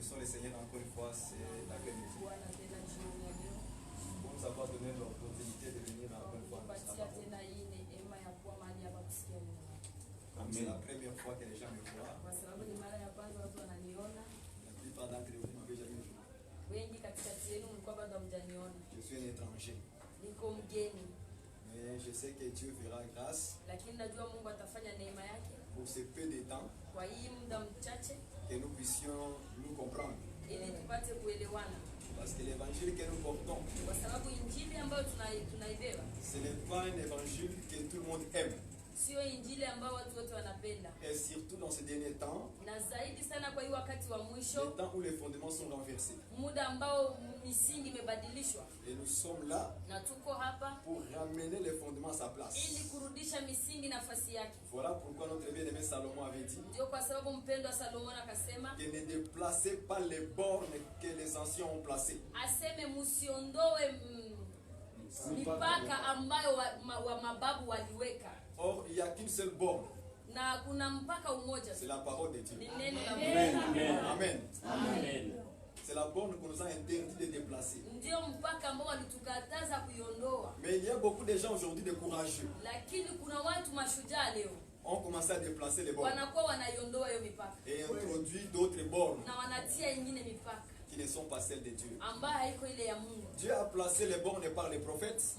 bénissons le Seigneur encore une fois, c'est l'après-midi. Pour nous avoir donné l'opportunité de venir encore une fois. C'est la première fois que les gens me voient. La plupart d'entre vous ne m'avaient jamais vu. Je suis un étranger. Mais je sais que Dieu fera grâce pour ce peu de temps que nous puissions nous comprendre. Parce que l'évangile que nous portons, ce n'est pas un évangile que tout le monde aime. Et surtout dans ces derniers temps, le temps où les fondements sont renversés. Et nous sommes là pour ramener les fondements à sa place. Voilà pourquoi notre bien-aimé Salomon avait dit que ne déplacez pas les bornes que les anciens ont placées. Or, il n'y a qu'une seule borne. C'est la parole de Dieu. Amen. Amen. Amen. C'est la borne qu'on nous a interdit de déplacer. Mais il y a beaucoup de gens aujourd'hui de courageux. On commence à déplacer les bornes et introduit d'autres bornes qui ne sont pas celles de Dieu. Dieu a placé les bornes par les prophètes.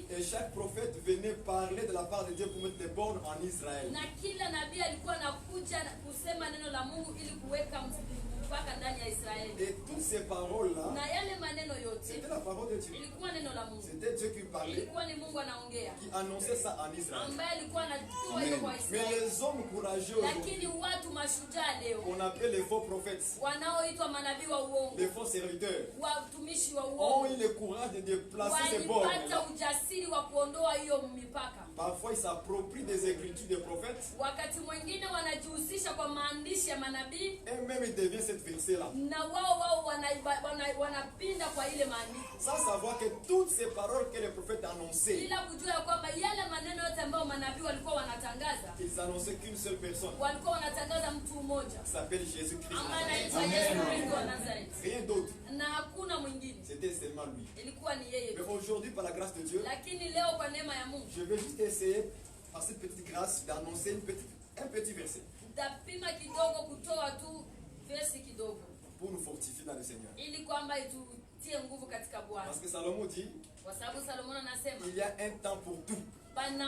Et chaque prophète venait parler de la part de Dieu pour mettre des bornes en Israël. Et toutes ces paroles-là, c'était la parole de Dieu. C'était Dieu qui parlait, qui annonçait ça en Israël. Mais les hommes courageux aujourd'hui, qu'on appelle les faux prophètes, les faux serviteurs, ont eu le courage de déplacer ces bornes. Parfois ils s'approprient des écritures des prophètes et même ils deviennent cette verset-là. Sans savoir que toutes ces paroles que les prophètes annonçaient, ils annonçaient qu'une seule personne, qui s'appelle Jésus-Christ. Rien d'autre. C'était seulement lui. Mais aujourd'hui, par la grâce de Dieu, je vais juste essayer, par cette petite grâce, d'annoncer un petit verset pour nous fortifier dans le Seigneur. Parce que Salomon dit, il y a un temps pour tout. Il y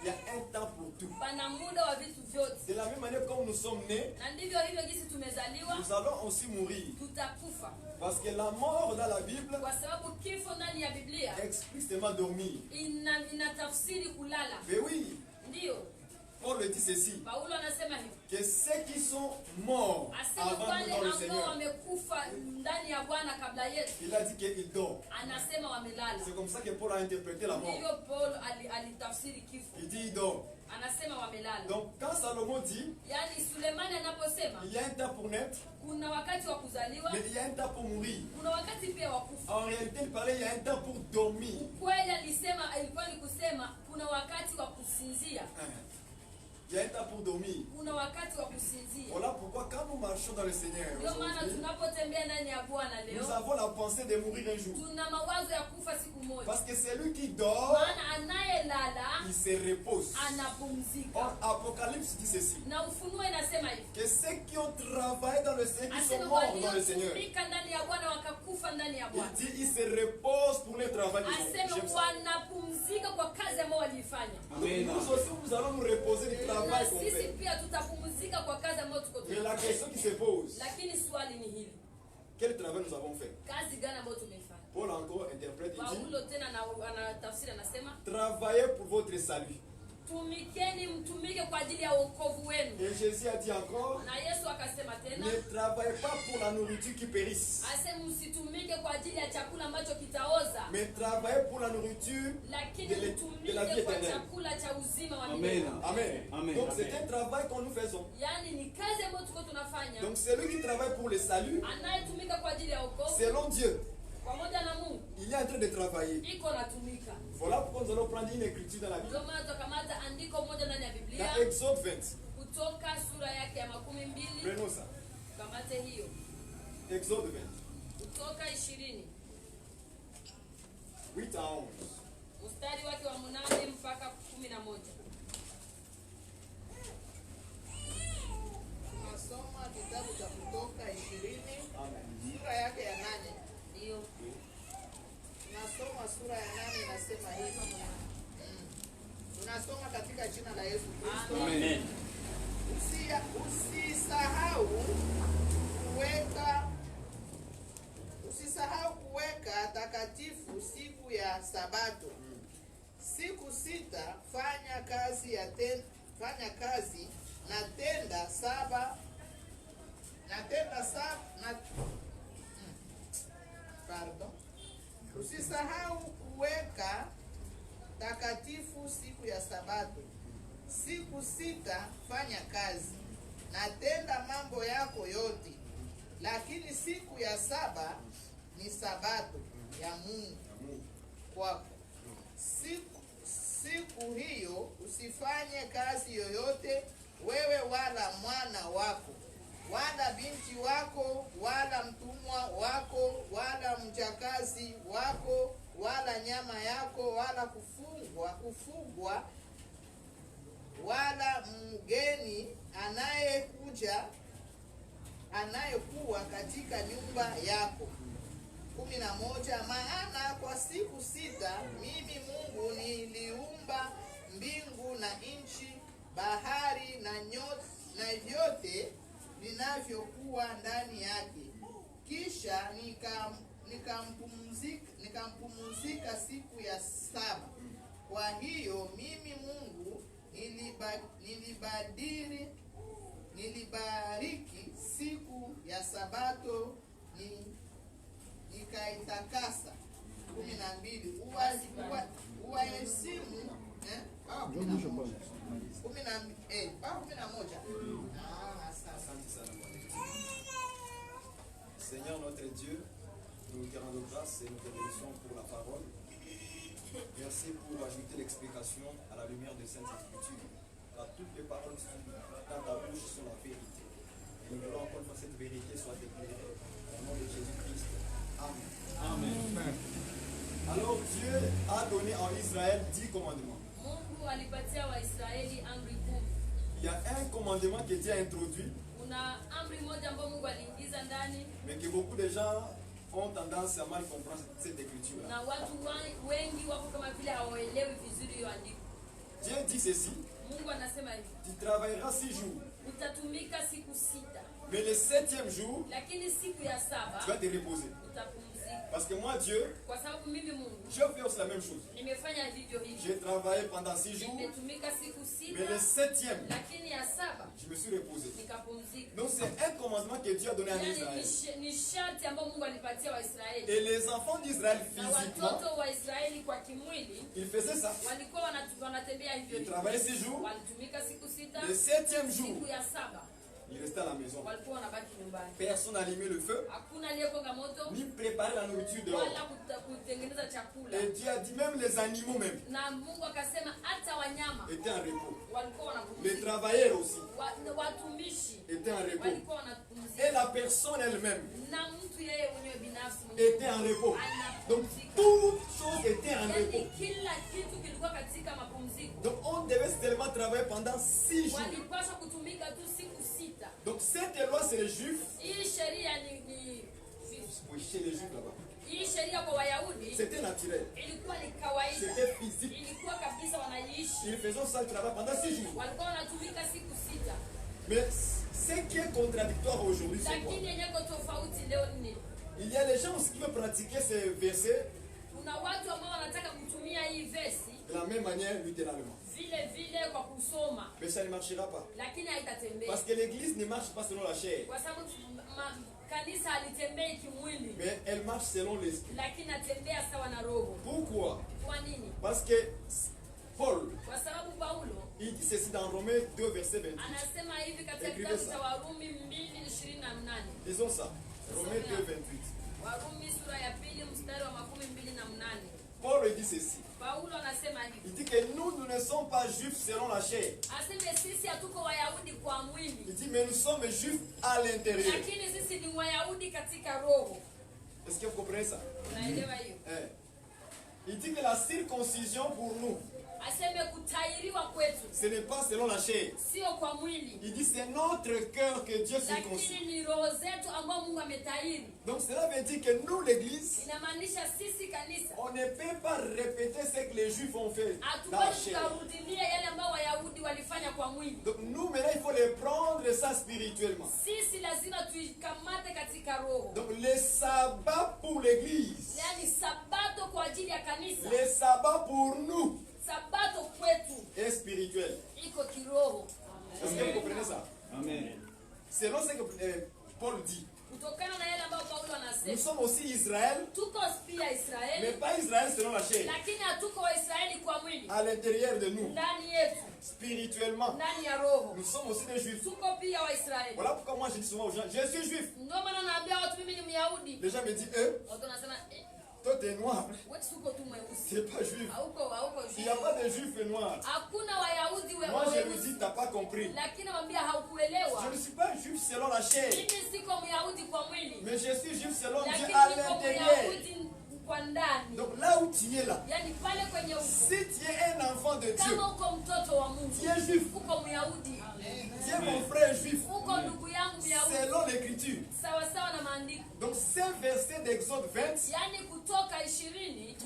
a un temps pour tout. De la même manière comme nous sommes nés, nous allons aussi mourir. Parce que la mort dans la Bible explique seulement dormir. Mais oui, Paul le dit ceci, que ceux qui sont morts avant nous dans le Seigneur, il a dit qu'ils dorment. C'est comme ça que Paul a interprété la mort. Il dit il dort. Donc quand Salomon dit, il y a un temps pour naître, mais il y a un temps pour mourir. En réalité, il parlait il y a un temps pour dormir. Il y a un temps pour dormir. Voilà pourquoi quand nous marchons dans le Seigneur, nous avons la pensée de mourir un jour. Parce que celui qui dort, il se repose. Or, Apocalypse dit ceci, que ceux qui ont travaillé dans le Seigneur, qui sont morts dans le Seigneur, il dit il se repose pour le travail. Nous aussi, nous allons nous reposer du travail. Mais la question qui se pose, quel travail nous avons fait? Paul encore interprète, il dit, travaillez pour votre salut. Et Jésus a dit encore, ne travaillez pas pour la nourriture qui périsse, mais travaillez pour la nourriture de la vie éternelle. Amen. Donc c'est un travail que nous faisons. Donc celui qui travaille pour le salut, selon Dieu, il est en train de travailler. Voilà pourquoi nous allons prendre une écriture dans la Bible. Dans Exode 20. Kutoka sura yake ya 12. Prenons ça. Kamate hiyo. Exode 20. Kutoka 20. 8 à 11. Mstari wake wa 8 mpaka 11. Tunasoma kitabu cha Kutoka 20. Amen. Sura yake ya 8. Ndio. Tunasoma sura ya 8 inasema hivi. Tunasoma katika jina la Yesu Kristo. Amen. Usisahau kuweka takatifu siku ya Sabato. Siku 6 fanya kazi na tenda saba Usisahau kuweka takatifu siku ya Sabato. Siku 6 fanya kazi na tenda mambo yako yote, lakini siku ya 7 ni Sabato ya Mungu kwako. Siku hiyo usifanye kazi yoyote, wewe wala mwana wako wala binti wako wala mtumwa wako wala mjakazi wako wala nyama yako wala kufugwa wala mgeni anayekuwa katika nyumba yako. 11. Maana kwa siku 6 mimi Mungu niliumba mbingu na nchi, bahari na vyote vinavyokuwa ndani yake. Kisha nikampumzika siku ya 7. Kwa hiyo mimi Mungu nilibariki siku ya Sabato nikaitakasa. 12. Uwaheshimu 11. Seigneur notre Dieu, nous te rendons grâce et nous te bénissons pour la parole. Merci pour ajouter l'explication à la lumière de Sainte Écriture. Car toutes les paroles dans ta bouche sont la vérité. Et nous voulons encore que cette vérité soit éclairée. Au nom de Jésus-Christ. Amen. Amen. Alors Dieu a donné en Israël 10 commandements. Il y a un commandement qui était introduit, mais que beaucoup de gens ont tendance à mal comprendre cette écriture. Dieu dit ceci: tu travailleras 6 jours, mais le 7e jour, tu vas te reposer. Parce que moi, Dieu, je fais aussi la même chose. J'ai travaillé pendant 6 jours, mais le 7e, je me suis reposé. Donc c'est un commandement que Dieu a donné à Israël. Et les enfants d'Israël physiquement, ils faisaient ça. Ils travaillaient 6 jours, le 7e jour, il restait à la maison. Personne n'allumait le feu, ni préparait la nourriture dehors. Et Dieu a dit même les animaux même étaient en repos. Les travailleurs aussi étaient en repos. Et la personne elle-même était en repos. Donc toutes choses étaient en repos. Donc on devait seulement travailler pendant 6 jours. Donc cette loi c'est les Juifs. Oui, chez les Juifs là-bas. C'était naturel. C'était physique. Ils faisaient ça le travail pendant 6 jours. Mais ce qui est contradictoire aujourd'hui, c'est quoi? Il y a les gens aussi qui veulent pratiquer ces versets de la même manière littéralement. Mais ça ne marchera pas. Parce que l'église ne marche pas selon la chair, mais elle marche selon l'esprit. Pourquoi? Parce que Paul, il dit ceci dans Romains 2 verset 28. Écrivez ça. Disons ça. Romains 2 28. Paul dit ceci: Il dit que nous ne sommes pas juifs selon la chair. Il dit mais nous sommes juifs à l'intérieur. Est-ce que vous comprenez ça? Il dit que la circoncision pour nous, ce n'est pas selon la chair. Il dit c'est notre cœur que Dieu circoncise. Donc cela veut dire que nous, l'église, on ne peut pas répéter ce que les juifs ont fait dans la chair. Donc nous maintenant il faut les prendre ça spirituellement. Donc les sabbats pour l'église, les sabbats pour nous est spirituel. Est-ce que vous comprenez ça? Amen. Selon ce que Paul dit, nous sommes aussi Israël, mais pas Israël selon la chair. À l'intérieur de nous, spirituellement, nous sommes aussi des juifs. Voilà pourquoi moi je dis souvent aux gens, je suis juif. Les gens me disent, toi tu es noir. Tu n'es pas juif. Il n'y a pas de juifs noirs. Moi je lui dis, tu n'as pas compris. Je ne suis pas juif selon la chair, mais je suis juif selon Dieu à l'intérieur. Donc là où tu es là, si tu es un enfant de Dieu, tu es juif. Tu es mon frère juif selon l'écriture. Donc ces versets d'Exode 20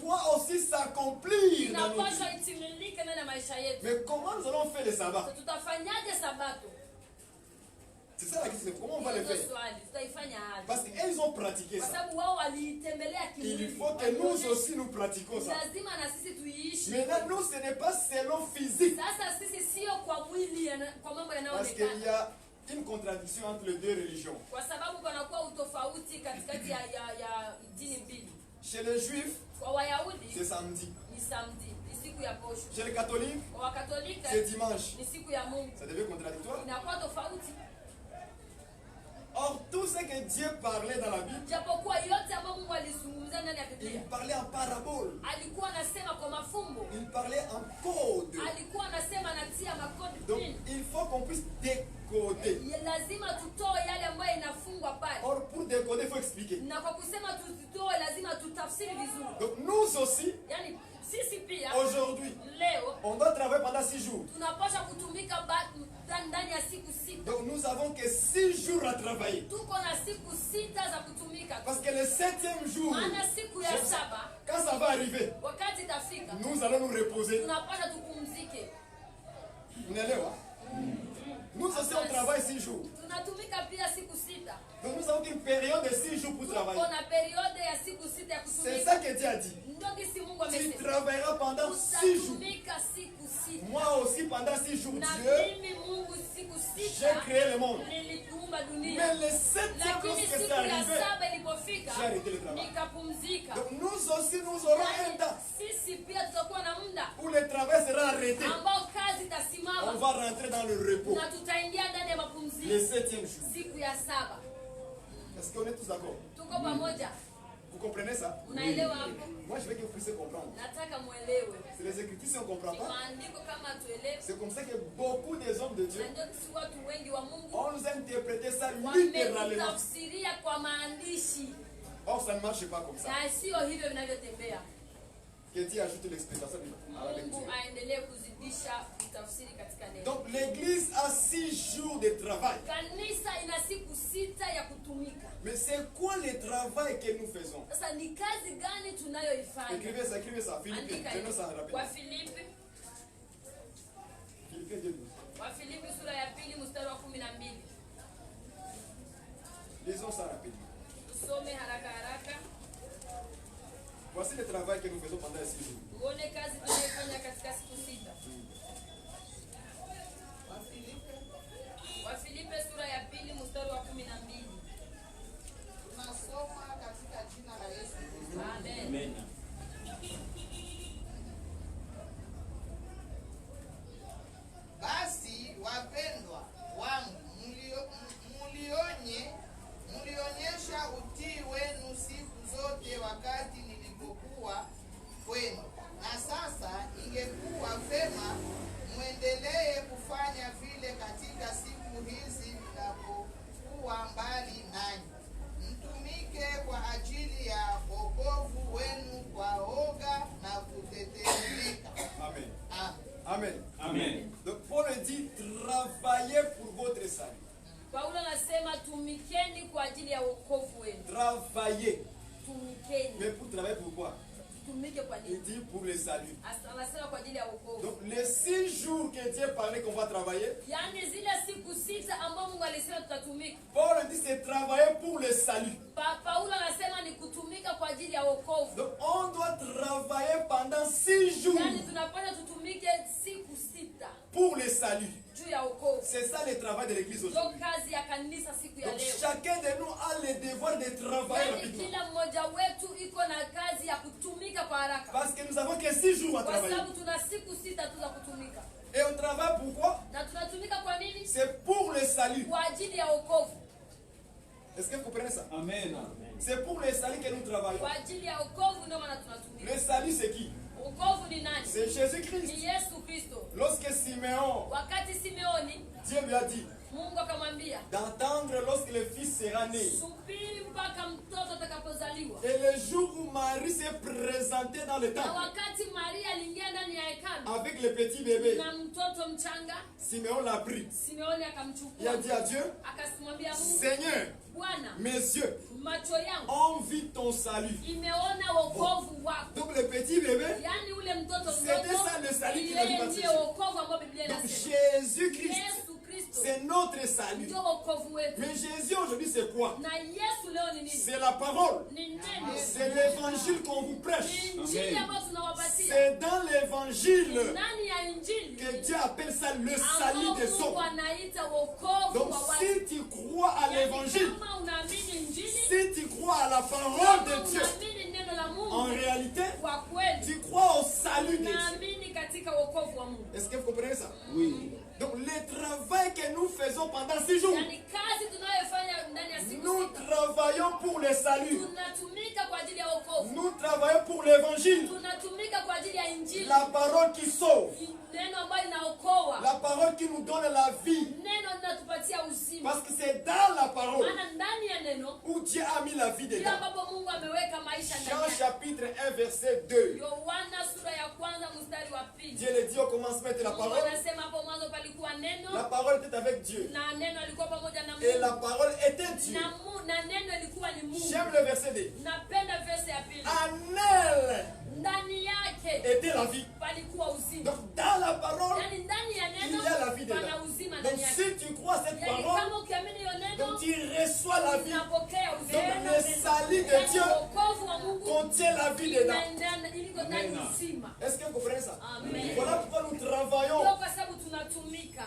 doit aussi s'accomplir dans nos vies. Mais comment nous allons faire le sabbat? C'est ça la question, comment on va le faire? Parce qu'ils ont pratiqué ça. Il faut que nous aussi nous pratiquions ça. Maintenant, nous, ce n'est pas selon physique. Parce qu'il y a une contradiction entre les deux religions. Chez les juifs, c'est samedi. Chez les catholiques, c'est dimanche. Ça devient contradictoire. Or, tout ce que Dieu parlait dans la Bible, il parlait en parabole. Il parlait en code. Donc, il faut qu'on puisse décoder. Or, pour décoder, il faut expliquer. Donc, nous aussi, aujourd'hui, on doit travailler pendant 6 jours. Donc nous avons que 6 jours à travailler. Parce que le 7e jour, quand ça va arriver, nous allons nous reposer. Nous aussi on travaille 6 jours. Donc nous avons une période de 6 jours pour travailler. C'est ça que Dieu a dit. Tu travailleras pendant 6 jours. Moi aussi pendant 6 jours, Dieu, j'ai créé le monde. Mais le 7e jour que c'est arrivé, j'ai arrêté le travail. Donc nous aussi nous aurons un temps où le travail sera arrêté. On va rentrer dans le repos. Le 7e jour. Est-ce qu'on est tous d'accord? Vous comprenez ça? Oui. Moi je veux que vous puissiez comprendre. C'est les Écritures si on ne comprend pas. C'est comme ça que beaucoup des hommes de Dieu, on nous a interprété ça littéralement. Or ça ne marche pas comme ça. Que Dieu ajoute l'explication à la lecture. Donc l'église a 6 jours de travail. Mais c'est quoi le travail que nous faisons? Écrivez ça, écrivez ça. Philippiens, prenons ça rapidement. Philippiens 2:12. Lisons ça rapidement. Voici le travail que nous faisons pendant 6 jours. Wafilipi sura ya 2 mstari wa 12. Tunasoma katika jina la Yesu. Amen. Amen. Basi wapendwa wangu, mlionyesha utii wenu siku zote wakati nilipokuwa kwenu, na sasa vile katika siku hizi mnapokuwa mbali nanyi. Mtumike kwa ajili ya wokovu wenu kwa oga na kutetemeka. Amen. Amen. Amen. Donc Paul dit travaillez pour votre salut. Paulo anasema tumikeni kwa ajili ya wokovu wenu. Travaillez. Tumikeni. Mais pour travailler pourquoi? Tumike kwa Il nini? dit pour le salut. Anasema kwa ajili ya wokovu. Donc les 6 jours que Dieu parlait qu'on va travailler, Yaani zile siku 6 ambazo Mungu alisema tutatumika. Paul dit c'est travailler pour le salut. Paulo anasema ni kutumika kwa ajili ya wokovu. Donc on doit travailler pendant 6 jours Yaani tunapaswa tutumike siku 6 pour le salut. juu ya wokovu. C'est ça le travail de l'église Ndio aujourd'hui. kazi ya kanisa siku ya Donc leo. chacun de nous a le devoir de travailler Yaani rapidement. kila mmoja wetu iko na kazi ya kutumika kwa haraka. Parce que nous avons que 6 jours à Kwa travailler. sababu tuna siku 6 tu za kutumika. Et on travaille pourquoi? Na tunatumika kwa nini? C'est pour le salut. Kwa ajili ya wokovu. Est-ce que vous comprenez ça? Amen. C'est pour le salut que nous travaillons. Kwa ajili ya wokovu ndio maana tunatumika. Le salut c'est qui? Wokovu ni nani? C'est Jésus-Christ. Ni Yesu Kristo. Lorsque Simeon, Wakati Simeoni Dieu lui a dit Mungu akamwambia d'attendre lorsque le fils sera né. subiri mpaka mtoto atakapozaliwa. Et le jour où Marie s'est présentée dans le Na temple wakati Maria aliingia ndani ya hekalu avec le petit bébé, na mtoto mchanga, Simeon l'a pris. Simeoni Il akamchukua a dit à Dieu, akasimwambia Mungu, Seigneur, Bwana, mes yeux macho yangu ont vu ton salut. imeona wokovu wako. Donc le petit bébé, Yaani ule mtoto C'était mdogo ça le salut qu'il a yeye dû ndiye passer. wokovu ambao Biblia donc inasema. Jésus-Christ, Yesu Kristo c'est notre salut. ndio wokovu wetu. Mais Jésus aujourd'hui c'est quoi? Na Yesu leo ni nini? C'est la parole. Ni neno. C'est l'évangile qu'on vous prêche. Ni injili ambayo tunawapatia. C'est dans l'évangile Ndani ya injili que Dieu appelle ça le salut des Mungu hommes. anaita wokovu Donc wa watu. si tu crois à Yaani l'évangile, kama unaamini injili, si tu crois à la parole kama de Dieu, unaamini neno la en Mungu, réalité, kwa kweli tu crois au salut de Dieu. unaamini katika wokovu wa Mungu. Est-ce que vous comprenez ça? Oui. Donc le travail que nous faisons pendant 6 jours, Yaani kazi tunayofanya ndani ya siku nous 6 travaillons pour le salut. tunatumika kwa ajili ya wokovu. Nous travaillons pour l'évangile. Tunatumika kwa ajili ya injili. La parole qui sauve. Neno ambayo inaokoa. La parole qui nous donne la vie. Neno linatupatia uzima. Parce que c'est dans la parole Maana ndani ya neno où Dieu a mis la vie ndio dedans. ambapo Mungu ameweka maisha ndani Jean yake. chapitre 1 verset 2. Yohana sura ya kwanza mstari wa pili. Dieu le dit au commencement de la Mungu parole. anasema hapo mwanzo palikuwa La neno parole était avec Dieu. na neno alikuwa pamoja na Et la Mungu. parole était Dieu. Na neno ilikuwa ni Mungu. J'aime le verset 2. Napenda verse ya pili. En elle Ndani yake était la vie. palikuwa uzima. Donc dans la parole, Yaani ndani ya il neno y a la vie pana dedans. uzima Donc ndani yake. si tu crois cette Yaani parole, kama ukiamini hiyo neno donc tu reçois la vie. unapokea Donc uzima. le salut de Dieu Wokovu wa Mungu contient la vie dedans. iliko ndani uzima. Est-ce que vous comprenez ça? Amen. Voilà pourquoi nous travaillons. Ndio kwa sababu tunatumika.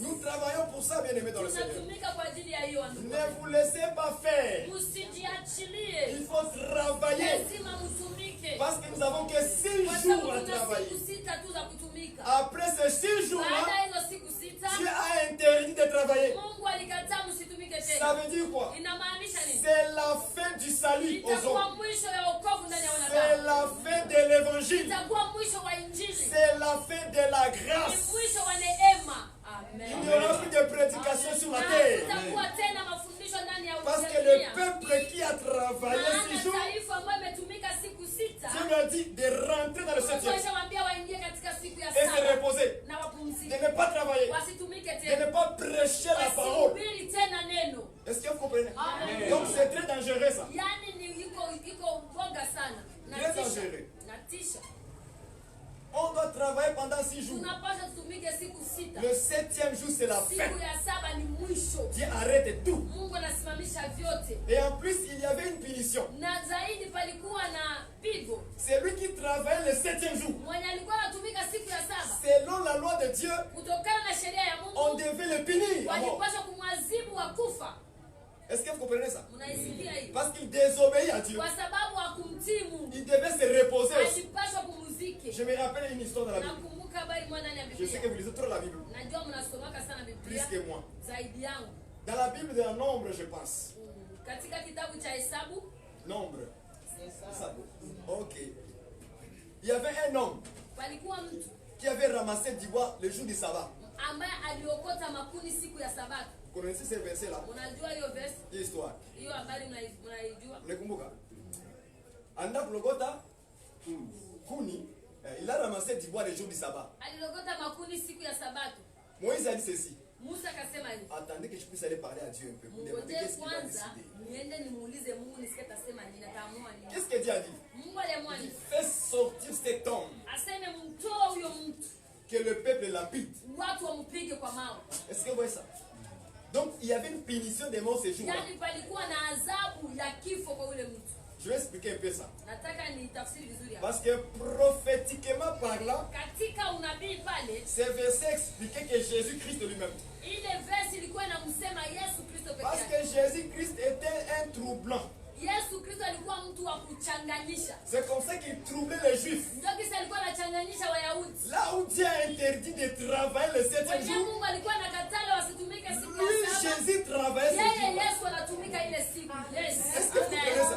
Nous travaillons pour ça, bien-aimés dans le Seigneur. Tunatumika kwa ajili ya hiyo ndugu. Ne vous laissez pas faire. Msijiachilie. Il faut travailler. Lazima mtumike. Parce que nous avons que 6 Kwa jours sababu à tuna travailler. siku 6 tu za kutumika. Après ces 6 Baada jours-là, ya hizo siku 6 Dieu a interdit de travailler. Mungu alikataa msitumike Ça tena. veut dire quoi? Inamaanisha nini? C'est la fin du salut aux Itakuwa hommes. mwisho ya wokovu ndani ya C'est wanadamu. la fin de l'évangile. Itakuwa mwisho wa injili. C'est la fin de la Ni grâce. mwisho wa neema. Il Amen. n'y aura plus de prédication sur la terre. Itakuwa tena mafundisho ndani ya Parce que dunia. le peuple qui a travaillé 6 Maana jours, taifa ambayo imetumika siku 6 Dieu lui a dit de rentrer dans le Mungu 7e alishawaambia waingie katika siku ya et se 7 reposer. na De wapumzike. ne pas travailler. Wasitumike De tena. ne pas prêcher la parole. Wasihubiri tena neno. Est-ce que vous comprenez? Amen. Donc c'est très dangereux ça. Yaani ni iko boga sana. Très Natisha. dangereux. Natisha. On doit travailler pendant 6 jours. Tunapaswa tutumike siku 6. Le 7e jour, c'est la Siku fin. ya 7 ni mwisho. Dieu arrête tout. Mungu anasimamisha vyote. Et en plus, il y avait une punition. Na zaidi palikuwa na pigo. C'est lui qui travaillait le 7e jour. Mwenye alikuwa anatumika siku ya 7 Selon la loi de Dieu, kutokana na sheria ya on Mungu devait le punir à mort. walipaswa kumwadhibu wa kufa. Est-ce que vous comprenez ça? Mnaisikia hii? Parce qu'il désobéit à Dieu. Kwa sababu hakumtii Mungu. Il devait se reposer aussi. Alipaswa kumuzike. Je me rappelle une histoire dans la Bible. Nakumbuka habari moja ndani ya Je sais que Biblia. vous lisez trop la Bible. Najua mnasomaka sana Plus Biblia que moi. zaidi yangu. Dans la Bible de Nombre, je pense. Katika kitabu cha Hesabu Nombre. Ça. Ok. Il y avait un homme palikuwa mtu qui avait ramassé du bois le jour du sabbat. ambaye aliokota makuni siku ya Sabato. Vous connaissez ces versets là? Unajua hiyo verse? Histoire. Hiyo habari mnaijua? Mnakumbuka? Anda kulokota kuni, il a ramassé du bois le jour du sabbat. Alilokota makuni siku ya Sabato. Moïse a dit ceci. Musa akasema hivi. Attendez que je puisse aller parler à Dieu un peu. Ngoje kwanza niende nimuulize Mungu nisikie atasema nini, ataamua nini. Qu'est-ce que Dieu a dit? Mungu aliamua nini? Fais sortir cet homme. Aseme mtoa huyo mtu. Que le peuple lapide. Watu wampige kwa mawe. Est-ce que vous voyez ça? Donc il y avait une punition des morts ces jours-là. Yaani palikuwa na adhabu ya kifo kwa yule mtu. Je vais expliquer un peu ça. Nataka nitafsiri vizuri hapa. Parce que prophétiquement parlant, Katika unabii pale, ces versets expliquaient que Jésus-Christ lui-même. ile verse ilikuwa inamsema Yesu Kristo peke Parce yake. que Jésus-Christ était un troublant. Yesu Kristo alikuwa mtu wa kuchanganyisha. C'est comme ça qu'il troublait les Juifs. Ndio kisa alikuwa anachanganyisha Wayahudi. Là où Dieu a interdit de travailler le 7e jour, Mungu alikuwa anakatala wasitumike siku lui, ya saba. Jésus travaillait ce Yeye jour. Yesu anatumika ile siku. Yes. Est-ce que vous connaissez ça?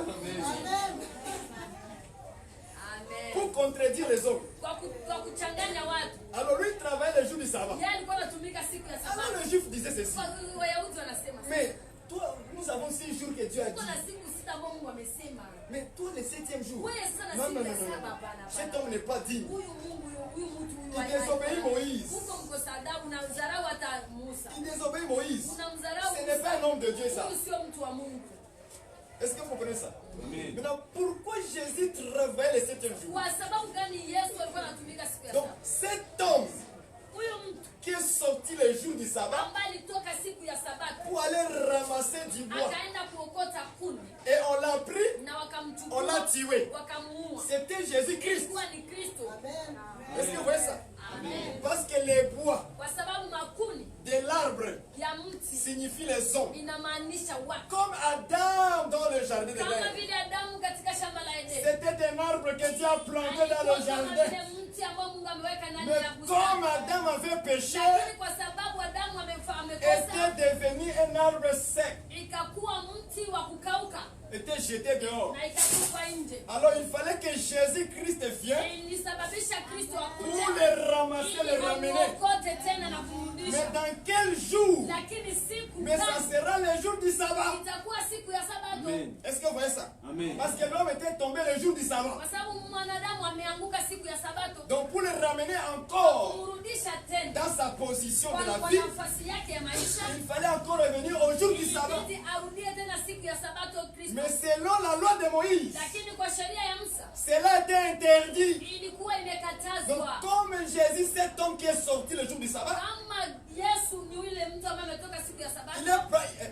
Amen. Pour contredire les hommes. Kwa kuchanganya watu. Alors lui, il travaillait le jour du sabbat. Yeye alikuwa anatumika siku ya saba. Alors le juif disait ceci. Wayahudi wanasema. Mais toi, nous avons 6 jours que Dieu a dit. Kuna siku sita ambazo Mungu amesema. Mais toi, le 7e jour. Wewe sana Non, siku non, ya non, non. saba hapana. Cet homme n'est pas digne. Huyu Mungu huyu mtu huyu Il désobéit Moïse. Mungu mkosa adabu na mdharau hata Musa. Il désobéit Moïse. Unamdharau. Ce n'est pas un homme de Dieu ça. Huyu sio mtu wa Mungu. Est-ce que vous comprenez ça? Amen. Maintenant, pourquoi Jésus travaille le 7e jour? Kwa sababu gani Yesu alikuwa anatumika siku ya Donc, saba? cet homme Huyu mtu qui est sorti le jour du sabbat ambaye alitoka siku ya Sabato pour aller ramasser du bois akaenda kuokota kuni et on l'a pris, na on wakamchukua l'a tué. wakamuua. C'était Jésus-Christ. Ilikuwa ni Kristo. Est-ce que vous voyez ça? Amen. Parce que les bois Kwa sababu makuni de l'arbre ya mti signifient les hommes. inamaanisha watu. Comme Adam dans le jardin de Kama l'Éden. vile Adamu katika shamba la Edeni. C'était un arbre que Dieu a planté dans Alikuwa le kama jardin. vile mti ambao Mungu ameweka ndani Mais ya comme bustani. Adam avait péché, Lakini kwa sababu Adamu amekosa, était devenu un arbre sec, ikakuwa mti wa kukauka était jeté dehors. na ikatupwa nje. Alors il fallait que Jésus-Christ vienne Ilisababisha Kristo pour akuje les ramasser, les ili ramener. amuokote tena na Mais kumrudisha. dans quel jour? Lakini siku Mais ça gani sera le jour du sabbat. itakuwa siku ya Sabato? Amen. Est-ce que vous voyez ça? Amen. Parce que l'homme était tombé le jour du sabbat. Kwa sababu mwanadamu ameanguka siku ya Sabato. Donc pour le ramener encore Kumrudisha tena dans sa position de la kwa vie, nafasi yake ya maisha, il fallait encore revenir au jour du sabbat. ilibidi arudie tena siku ya Sabato Kristo. Mais selon la loi de Moïse, Lakini kwa sheria ya Musa cela était interdit. ilikuwa Donc imekatazwa. comme Jésus, cet homme qui est sorti le jour du sabbat, Kama Yesu ni yule mtu ambaye ametoka siku ya Sabato,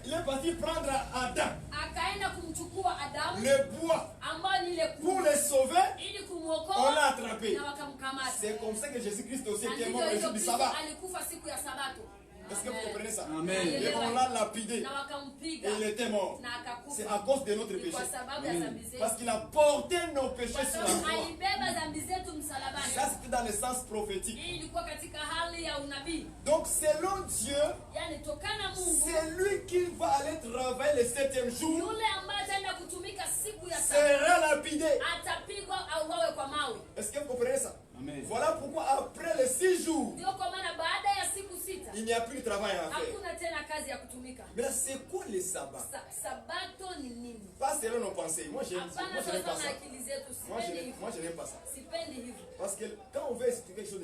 il est parti prendre Adam, akaenda kumchukua Adamu le bois, ambao ni ile pour kuni le sauver, ili on kumwokoa l'a attrapé. na wakamkamata. C'est comme ça que Jésus-Christ aussi Na était ndivyo mort le hivyo jour du Kristo sabbat. alikufa siku ya Sabato. Est-ce que vous comprenez ça? Amen. Et on l'a lapidé. Na wakampiga Et il était mort. na C'est akakufa. à cause de notre Ni péché. kwa sababu ya dhambi zetu. Parce qu'il a porté nos péchés Kwa sur la sababu croix. alibeba dhambi zetu msalabani. Ça, c'était dans le sens prophétique. Hii ilikuwa katika hali ya unabii. Donc, selon Dieu, Yaani tokana Mungu, c'est lui qui va aller travailler le 7e jour, yule ambaye ataenda kutumika siku ya Sabato sera lapidé. atapigwa au wawe kwa mawe. Est-ce que vous comprenez ça? Amen. Voilà pourquoi après les 6 jours, Ndio kwa maana baada ya siku sita il n'y a plus de travail à faire. hakuna tena kazi ya kutumika. Mais là, c'est quoi les sabbats? Sabato ni nini? Pas selon nos pensées. Moi, je Hapana, n'aime pas sasa ça. na akili zetu Moi, sipendi hivyo. je n'aime pas ça. Sipendi hivyo. Parce que quand on veut expliquer quelque chose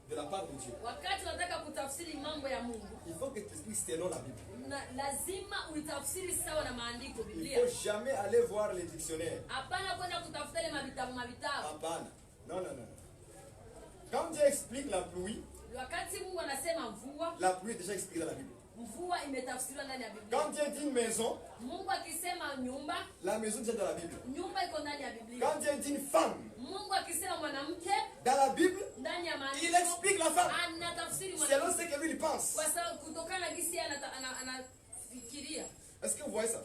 de la part de Dieu, Wakati unataka kutafsiri mambo ya Mungu, il faut que tu expliques selon la Bible. lazima uitafsiri sawa na maandiko Il ne Biblia. faut jamais aller voir les dictionnaires. Hapana kwenda kutafuta ile mavitabu. Hapana. Non, non, non. Quand Dieu explique la pluie Wakati Mungu anasema mvua, est déjà expliquée dans la Bible. mvua imetafsiriwa ndani ya Biblia. Quand Dieu dit une maison, Mungu akisema nyumba, la maison est déjà dans la Bible. nyumba iko ndani ya Biblia. Quand Dieu dit une femme, Mungu akisema mwanamke, dans la Bible, ndani ya il maandiko explique la femme. anatafsiri Selon mwanamke ce que lui il pense. kwa sababu kutokana na gisi anafikiria. Est-ce que vous voyez ça?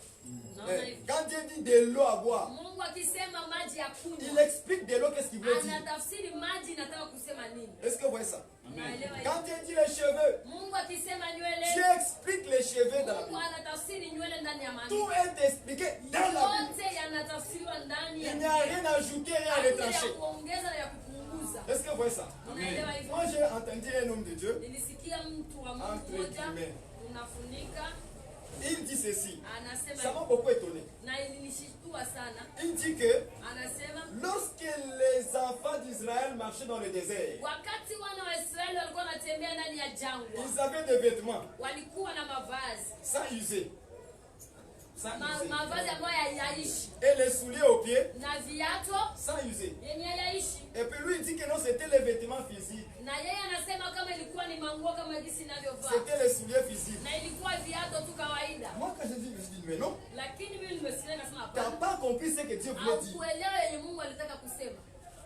Naona hivyo. Quand Dieu dit de l'eau à boire, Mungu akisema maji ya il kunywa, explique de l'eau qu'est-ce qu'il veut dire. anatafsiri maji inataka kusema nini. Est-ce que vous voyez ça? Naelewa Quand hivyo. Dieu dit les cheveux, Mungu akisema Dieu nywele, explique les cheveux dans la Mungu Bible. anatafsiri nywele ndani ya Tout maandiko. est expliqué dans la Bible. Yote yanatafsiriwa ndani ya Il n'y a rien à ajouter, rien à Hakuna ya retrancher. kuongeza na ya kupunguza. Est-ce que vous voyez ça? Unaelewa hivyo? Moi, j'ai entendu un homme de Dieu, nilisikia mtu wa Mungu entre mmoja guillemets, unafunika, il dit ceci. anasema Ça m'a beaucoup étonné. na ilinishtua sana. Il dit que Anasema lorsque les enfants d'Israël marchaient dans le désert, wakati wana wa Israeli walikuwa wanatembea ndani ya jangwa, ils avaient des vêtements walikuwa na mavazi sans user. mavazi ambayo hayaishi Et les souliers aux pieds na viato sans user. yenye hayaishi. Et puis lui il dit que non, c'était les vêtements physiques. Na yeye anasema kama ilikuwa ni manguo kama jinsi ninavyovaa C'était les souliers physiques. na ilikuwa viato tu kawaida. Moi quand je dis mais non, Lakini mimi nimesikia nasema tu n'as hapana, pas compris ce que Dieu voulait dire. kuelewa yenye Mungu alitaka kusema.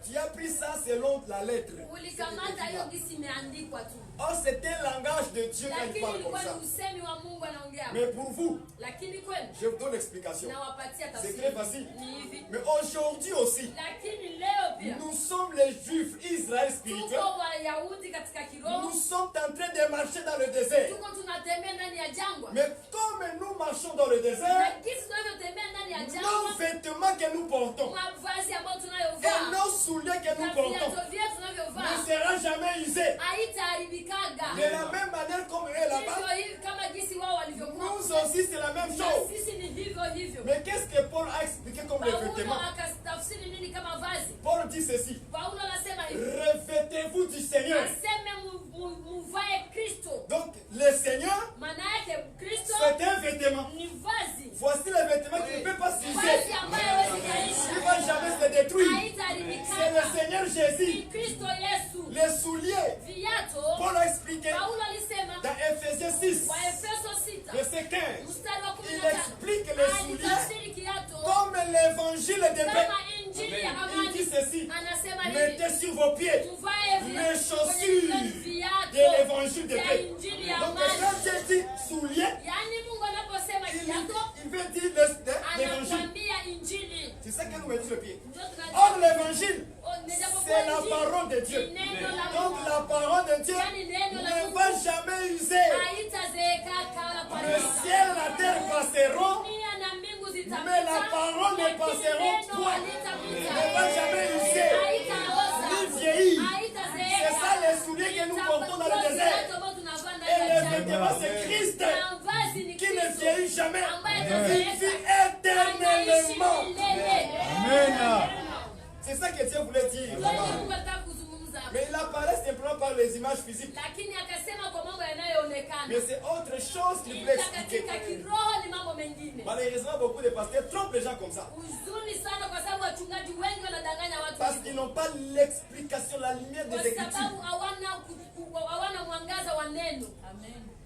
Tu as pris ça selon la lettre. Ulikamata hiyo gisi imeandikwa tu, Or c'est un langage de Dieu quand il lakini parle comme ilikuwa ça. ni usemi wa Mungu anaongea. Mais pour vous, Lakini kwenu je vous donne l'explication. nawapatia C'est tafsiri très facile. ni hivi. Mais aujourd'hui aussi, Lakini leo pia nous sommes les Juifs, Israël spirituel. tuko Wayahudi katika kiroho, Nous sommes en train de marcher dans le désert. tuko tunatembea ndani ya jangwa. Mais comme nous marchons dans le Na désert, kisi tunavyotembea ndani ya nos jangwa, vêtements que nous portons mavazi ambayo et tunayovaa nos souliers que nous na portons viatu vyetu ne tunavyovaa seront jamais usés. haitaharibikaga. De la même manière comme eux là-bas, Hivyo hivi kama jinsi wao walivyokuwa, nous aussi c'est la même na chose. sisi ni vivyo hivyo. Mais qu'est-ce que Paul a expliqué comme les Paulo vêtements? akatafsiri nini kama vazi? Paul dit ceci. Paulo anasema hivi, Revêtez-vous du Seigneur. aseme muvae Kristo. Donc le Seigneur, Maana yake Kristo c'est un vêtement. ni vazi, Voici le vêtement qui ne peut pas vazi s'user. ambayo hawezi Il ne kaisha, va jamais se détruire. C'est haitaharibikaga. le Seigneur Ni Jésus. Kristo Yesu. Les souliers, Viato, Paul a expliqué Paulo alisema dans Ephésiens 6, Waefeso 6 verset 15. mstari wa Il 15, explique les souliers alitafsiri kiato comme l'évangile de paix. kama injili ya Il dit amani. ceci. Anasema hivi, Mettez sur vos pieds tuvae les chaussures viato de l'évangile de ya paix. injili ya Donc amani. quand Dieu dit souliers, Yaani Mungu anaposema kiato il veut dire l'évangile. anakuambia injili. C'est ça que nous mettons sur le pied. Ndio tunajua. Or l'évangile, Japokuwa c'est la injili parole de Dieu. ni neno la Donc Mungu. la parole de Dieu Yaani neno la ne Mungu va jamais user. haitazeeka kala kwa Le ciel et la terre passeront, dunia na mbingu zitapita, mais la parole ne lakini passeront neno point. halitapita. Ne va jamais user, Haitaoza, ni vieillir. haitazeeka. C'est ça les souliers que nous portons dans le désert. Et les vêtements, c'est Christ qui ne vieillit jamais. Il vit éternellement. C'est ça que Dieu voulait dire. Mais il apparaît simplement par les images physiques. lakini akasema kwa mambo yanayoonekana, Mais c'est autre chose qu'il voulait ila expliquer. katika kiroho ni mambo mengine. Malheureusement, beaucoup de pasteurs trompent les gens comme ça. Huzuni sana kwa sababu wachungaji wengi wanadanganya watu Parce hivyo. qu'ils n'ont pas l'explication, la lumière des Kwa Écritures. sababu hawana mwangaza wa neno.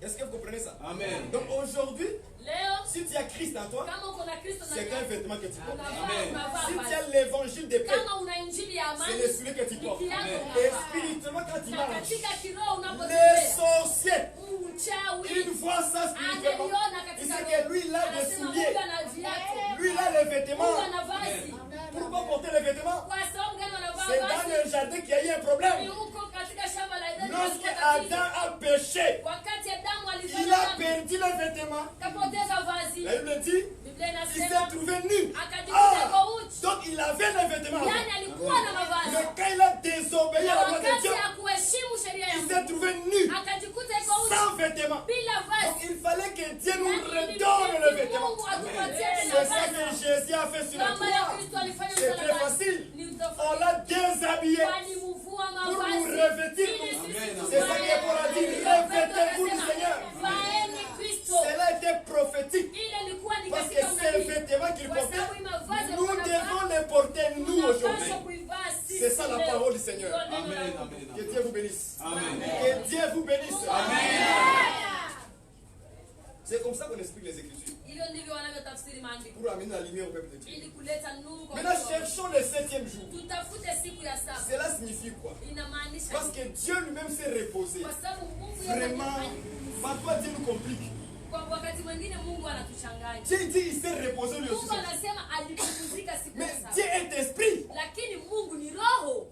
Est-ce que vous comprenez ça? Amen. Donc aujourd'hui, Leo si tu as Christ en toi, kama uko na Kristo c'est ndani un yako, vêtement que tu portes. unavaa Si tu vazi. as l'évangile de paix, Kama una injili ya c'est amani, les souliers que tu portes. ni kiatu Et unavaa. spirituellement, quand tu Na marches, katika kiroho les unapotembea, sorciers, uchawi ils voient ça spirituellement. analiona Ils katika savent que lui, il a des anasema souliers. Mungu ana viatu, Lui, il a les Mungu vêtements. ana vazi. Pourquoi porter les vêtements? Kwa sababu gani wanavaa C'est dans vazi? le jardin qu'il y a eu un Ni problème. huko katika shamba la Edeni Lorsque kulikuwa tatizo. Adam a péché, Wakati Adamu il alifanya a dhambi, perdu les vêtements. kapoteza vazi. La Bible dit, Biblia il s'est inasema trouvé nu. akajikuta Ah, kwa uchi. donc il avait les vêtements. Yaani alikuwa na mavazi. Mais quand il a désobéi Na à la voix de wakati Dieu, ya kuheshimu sheria ya il Mungu, s'est trouvé nu, akajikuta kwa uchi sans vêtements. bila Donc vazi. il fallait que Dieu nous Yaani redonne le vêtement. Mungu atupatie C'est tena ça que vazi. Jésus a fait sur la Kama ya croix. Kristo alifanya C'est très msalabani. facile. Ni On tofauti. l'a déshabillé Walimvua pour mavazi nous revêtir. ili sisi C'est ça que Paul a dit, revêtez-vous du Seigneur. Vaeni Kristo. Cela était prophétique. Ile ilikuwa ni Parce que katika ces unabii. vêtements qu'il Kwa portait, sababu hii mavazi nous devons les porter nous aujourd'hui. tunapaswa kuivaa sisi C'est ça la leo. parole du Seigneur. Ndio neno la Amen. Mungu. Amen. Que Dieu vous bénisse. Amen. Que Dieu vous bénisse. Amen. C'est comme ça qu'on explique les Écritures. Hivyo ndivyo wanavyotafsiri maandiko Pour amener la lumière au peuple de Dieu. ili kuleta nuru kwa Maintenant, watu. cherchons le 7e jour. Tutafute siku ya saba. Cela signifie quoi? Inamaanisha Parce que Dieu lui-même s'est reposé. kwa sababu Mungu yeye Vraiment, mwenyewe- parfois Dieu nous complique. kwa wakati mwingine Mungu anatuchanganya. Dieu dit il s'est reposé lui aussi. Mungu anasema alipumzika siku ya Mais saba. Dieu est esprit. Lakini Mungu ni roho.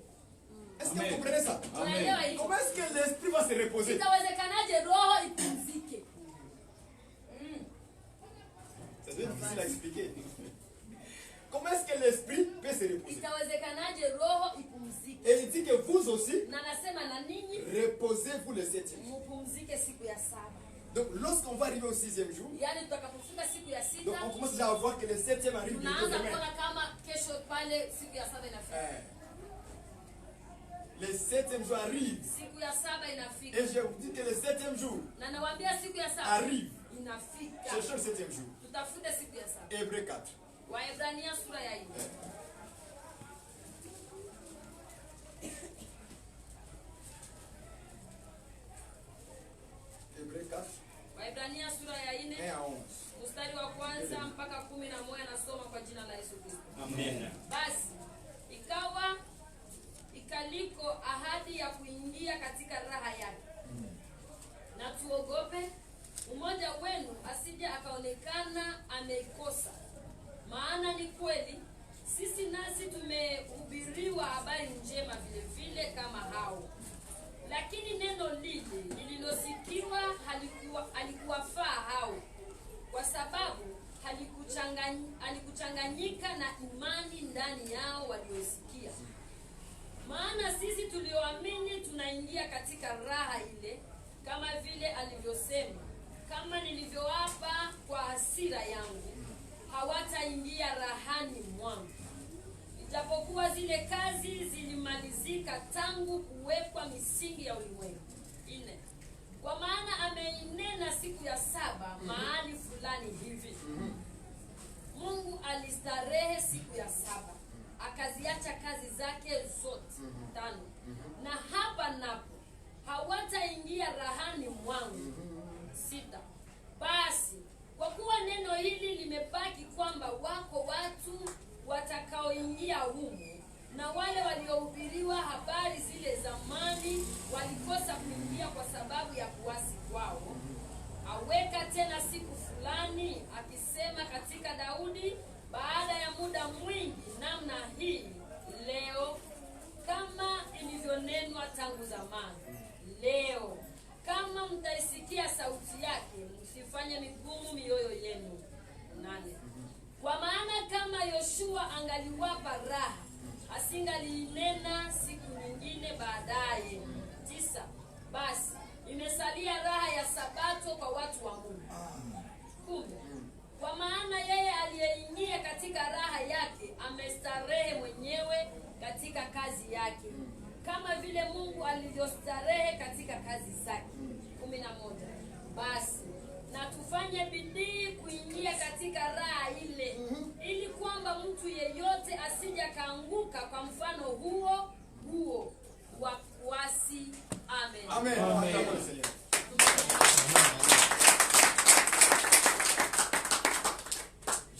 Est-ce que vous comprenez ça? Tunaelewa hiyo. Comment est-ce que l'esprit va se reposer? Itawezekanaje roho ipumzike? Ça doit être difficile à expliquer. Comment est-ce que l'esprit peut se reposer? Itawezekanaje roho ipumzike? Et il dit que vous aussi, na nasema na ninyi reposez-vous le 7e jour. mupumzike siku ya saba. Donc lorsqu'on va arriver au 6e jour, Yani tutakapofika siku ya donc sita on commence déjà à voir que le 7e arrive bientôt tunaanza demain. kuona kama kesho pale siku ya saba inafika. Le 7e jour arrive. Siku ya saba inafika. Et je vous dis que le 7e jour Na nawaambia siku ya saba arrive. inafika. Cherchez le 7e jour. Tutafute siku ya saba. Hébreux 4. Waebrania sura ya 4. Hébreux 4. Waebrania sura ya 1 4 à 11. mstari wa kwanza mpaka 11 nasoma kwa jina la Yesu Kristo. Amen. Basi ikaliko ahadi ya kuingia katika raha yake. Na tuogope mmoja wenu asije akaonekana ameikosa. Maana ni kweli sisi nasi tumehubiriwa habari njema vile vile kama hao. Lakini neno lile lililosikiwa halikuwafaa hao, kwa sababu halikuchanganyika na imani ndani yao waliosikia. Maana sisi tulioamini tunaingia katika raha ile, kama vile alivyosema, kama nilivyoapa kwa hasira yangu, hawataingia rahani mwangu. Ijapokuwa zile kazi zilimalizika tangu kuwekwa misingi ya ulimwengu. 4. Kwa maana ameinena siku ya saba mahali fulani hivi: Mungu alistarehe siku ya saba, akaziacha kazi zake zote. 5. Na hapa napo hawataingia rahani mwangu. 6. Basi kwa kuwa neno hili limebaki kwamba wako watu watakaoingia humo, na wale waliohubiriwa habari zile zamani walikosa kuingia kwa sababu ya kuasi kwao, aweka tena siku fulani, akisema katika Daudi baada ya muda mwingi namna hii leo, kama ilivyonenwa tangu zamani. Leo kama mtaisikia sauti yake, msifanye migumu mioyo yenu. 8. Kwa maana kama Yoshua angaliwapa raha, asingalinena siku nyingine baadaye. 9. Basi imesalia raha ya Sabato kwa watu wa Mungu. 10. Kwa maana yeye aliyeingia katika raha yake amestarehe mwenyewe katika kazi yake, kama vile Mungu alivyostarehe katika kazi zake. 11. Basi na tufanye bidii kuingia katika raha ile, ili kwamba mtu yeyote asije kaanguka kwa mfano huo wa kuasi. Amen. Amen. Amen.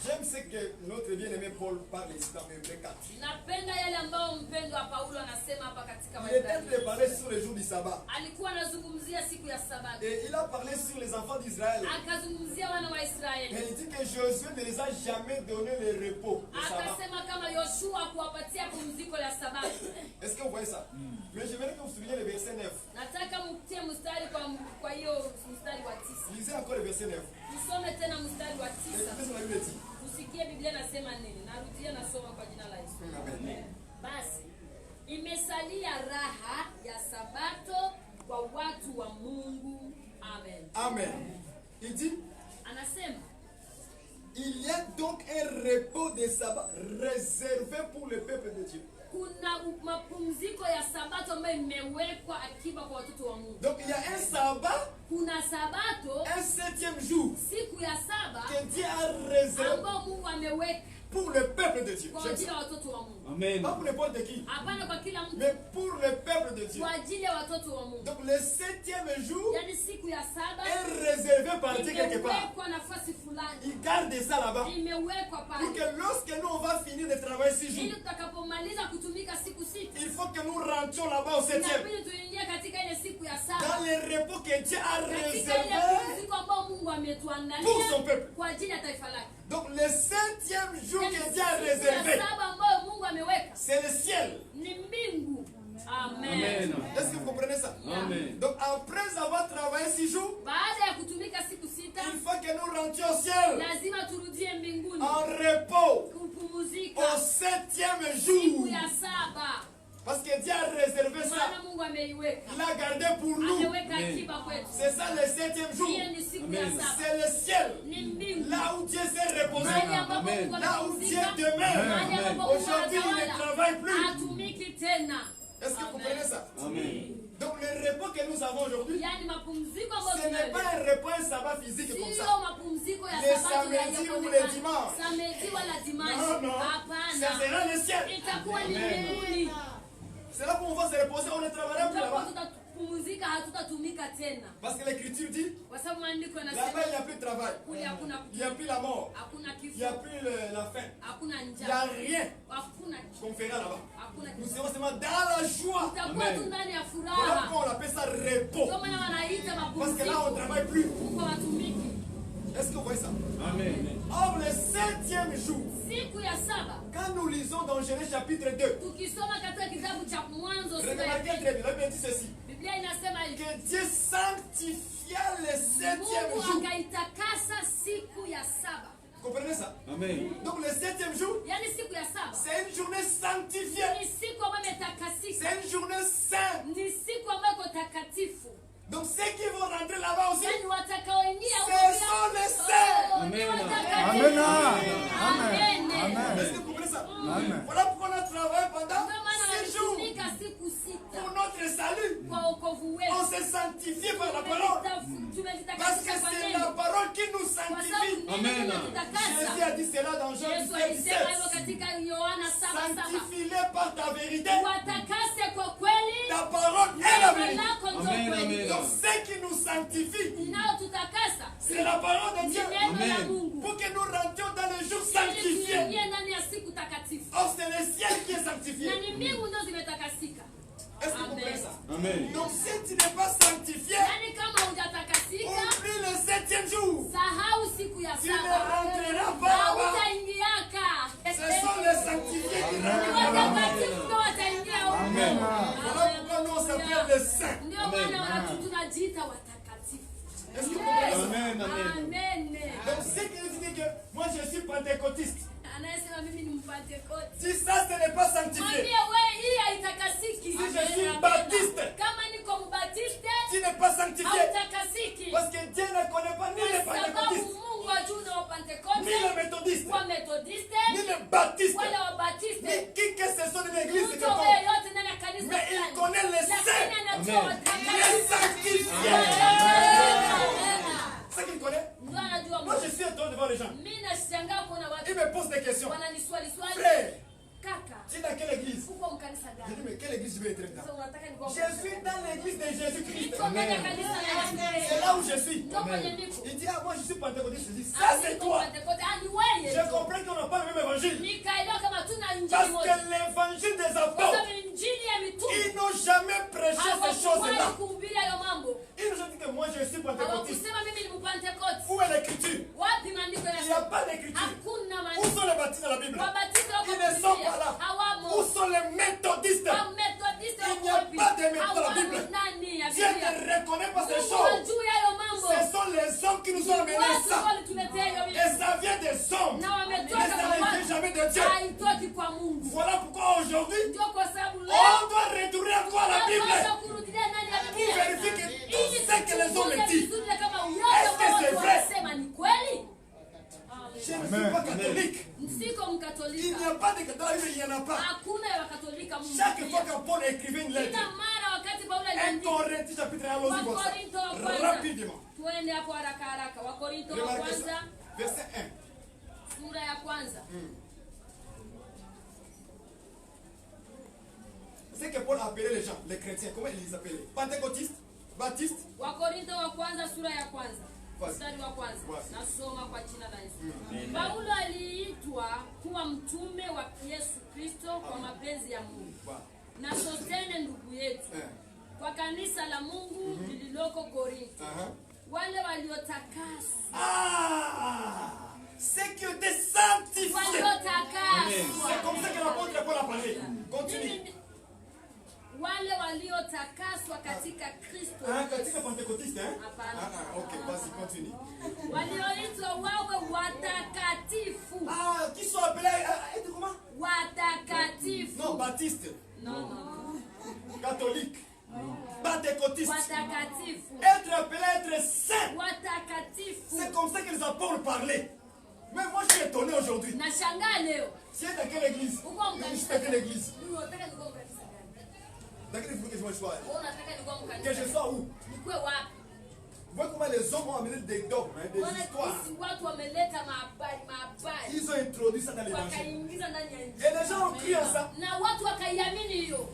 J'aime ce que notre bien-aimé Paul parle ici dans Hébreux 4. Napenda yale ambayo mpendwa Paulo anasema hapa katika Il était préparé sur le jour du sabbat. Alikuwa anazungumzia siku ya Sabato. Et il a parlé sur les enfants d'Israël. Akazungumzia wana wa Israeli. Et il dit que Josué ne les a jamais donné le repos. Akasema kama Yoshua kuwapatia pumziko la Sabato. Est-ce que vous voyez ça? Mais je veux que vous souligniez le verset 9. Nataka mtie mstari kwa hiyo mstari wa 9. Lisez encore le verset 9. Tusome tena mstari wa 9. Qu'est-ce que la Bible dit? Tusikie Biblia nasema nini. Narudia nasoma kwa jina la Yesu. Amen. Basi imesalia raha ya Sabato kwa watu wa Mungu. Amen. Amen. Il dit, anasema il y a donc un repos de sabbat réservé pour le peuple de Dieu. Kuna mapumziko ya Sabato ambayo imewekwa akiba kwa watoto wa Mungu. Donc il y a un sabbat, kuna Sabato, un 7e jour, siku ya saba que Dieu a réservé ambao Mungu ameweka pour le peuple de Dieu. kwa ajili ya watoto wa Mungu. Amen. Pas pour n'importe qui, Hapana kwa kila mtu, mais pour le peuple de Dieu. kwa ajili ya watoto wa Mungu. Donc le 7e jour Yani siku ya saba est réservé par Dieu quelque part. imewekwa nafasi fulani. Il garde ça là-bas. Imewekwa Pour pale. que lorsque nous on va finir de travailler 6 Ili jours, tutakapomaliza kutumika siku sita, il faut que nous rentrions là-bas au 7e. inabidi tuingie katika ile siku ya saba. Dans le repos que Dieu a Katika ile réservé pumziko ambao Mungu pour ametuandalia son peuple. kwa ajili ya taifa lake. Donc le 7e jour Yani que Dieu a siku ya réservé, saba ambayo Mungu ameweka c'est le ciel. ni mbingu. Amen. Amen. Est-ce que vous comprenez ça? Amen. Donc après avoir travaillé 6 jours, Baada ya kutumika siku sita, il faut que nous rentrions au ciel lazima turudie mbinguni en repos kupumzika au 7e siku jour. ya saba. Parce que Dieu a réservé ça. Il a gardé pour nous. C'est ça le 7e jour. C'est le ciel. Là où Dieu s'est reposé. Là où Dieu demeure. Aujourd'hui, il ne travaille plus. Est-ce que vous comprenez ça? Amen. Donc le repos que nous avons aujourd'hui, ce n'est pas un repos, un sabbat physique comme ça. Le samedi ou le dimanche. Non, non. Ça sera le ciel. C'est là qu'on va se reposer, on ne travaillera plus là-bas. Parce que l'écriture dit, là-bas il n'y a plus de travail. Il n'y a plus la mort. Il n'y a plus la faim. Il n'y a rien qu'on fera là-bas. Nous serons seulement dans la joie. Voilà pourquoi on appelle ça repos. Parce que là on ne travaille plus. Est-ce que vous voyez ça? Amen. Or le 7e jour, quand nous lisons dans Genèse chapitre 2, regardez très bien, la Bible dit ceci. Que Dieu sanctifia le 7e jour. Vous comprenez ça? Amen. Donc le 7e jour, c'est une journée sanctifiée. C'est une journée sainte. Donc ceux qui vont rentrer là-bas aussi, ce sont les saints. Amen. Amen. Amen. Est-ce que vous comprenez ça? Amen. Voilà pourquoi on a travaillé pendant 6 jours. Pour notre salut, on s'est sanctifié par la parole. Parce que c'est la parole qui nous sanctifie. Amen. Jésus a dit cela dans Jean 17. Sanctifie-les par ta vérité. Ta parole est la vérité. Amen. Donc ce qui nous sanctifie, c'est la parole de Dieu. Amen. Pour que nous rentrions dans le jour sanctifié. Or c'est le ciel qui est sanctifié. Est-ce que vous comprenez ça? Amen. Donc si tu n'es pas sanctifié, oublie le 7e jour. Tu ne rentreras pas là-bas. Ce sont les sanctifiés qui rentreront. Amen. Voilà pourquoi nous on s'appelle les saints. Est-ce que vous comprenez ça? Amen. Donc ce qui nous dit que moi je suis pentecôtiste. Si ça ce n'est pas sanctifié, si je suis baptiste, tu n'es pas sanctifié. Parce que Dieu ne connaît pas ni les pentecôtistes, ni les méthodistes, ni les baptistes, ni qui que ce soit de l'église. Mais il connaît les saints, les sanctifiés. C'est ça qu'il connaît. Moi je suis étonné devant les gens. Ils me posent des questions. Frère, tu es dans quelle église? Je dis mais quelle église je vais être dans? Je suis dans l'église de Jésus-Christ. C'est là où je suis. Il dit ah moi je suis pentecôtiste. Je dis ça c'est toi. Je comprends qu'on n'a pas le même évangile. Parce que l'évangile des apôtres, ils n'ont jamais prêché ces choses-là. Ils nous ont dit que moi je suis pentecôtiste. Où est l'écriture? Il n'y a pas d'écriture. Où sont les baptistes dans la Bible? Ils ne sont pas là. Où sont les méthodistes? Il n'y a pas de méthode dans la Bible. Dieu ne reconnaît pas ces choses. Ce sont les hommes qui nous ont amené ça. Et ça vient des hommes. Mais ça ne vient jamais de Dieu. Voilà pourquoi aujourd'hui, on doit retourner encore à la Bible pour vérifier que tout ce que les hommes disent, est-ce que c'est vrai? Je ne suis pas catholique. Il n'y a pas de catholique, il n'y en a pas. Chaque fois que Paul écrivait une lettre, 1 Corinthiens chapitre 1, allons-y voir ça. Rapidement. Remarquez ça. Verset 1. C'est que Paul appelait les gens, les chrétiens, comment il les appelait? Pentecôtistes, baptistes. Mstari wa kwanza nasoma kwa jina la Yesu. Paulo aliitwa kuwa mtume wa Yesu Kristo kwa mapenzi ya Mungu. Na Sostene ndugu yetu kwa kanisa la Mungu lililoko Korintho. Wale waliotakaswa. C'est que des sanctifiés. C'est comme ça que l'apôtre Paul a parlé. Continue. Wale waliotakaswa katika Kristo. Katika Pentecôtiste, hein? OK, vas-y, continue. Walioitwa wawe watakatifu. Qui sont appelés comment? Watakatifu. Non, baptiste. Non. Catholique. Pentecôtiste. Watakatifu. Être appelé à être saint. Watakatifu. C'est comme ça que les apôtres parlaient. Mais moi je suis étonné aujourd'hui. Nashangaa leo. Tu es dans quelle église? Uko Je suis dans quelle église? Unataka nikuwa mkanisa gani? Dans quelle église que je sois? Wewe unataka nikuwa mkanisa? Que je sois où? Nikuwe wapi? Vous voyez comment les hommes ont amené des dogmes, hein, des histoires. Watu wameleta mahabari. Ils ont introduit ça dans l'évangile. Wakaingiza ndani ya Et les gens ont cru en ça. na watu wakaiamini hiyo.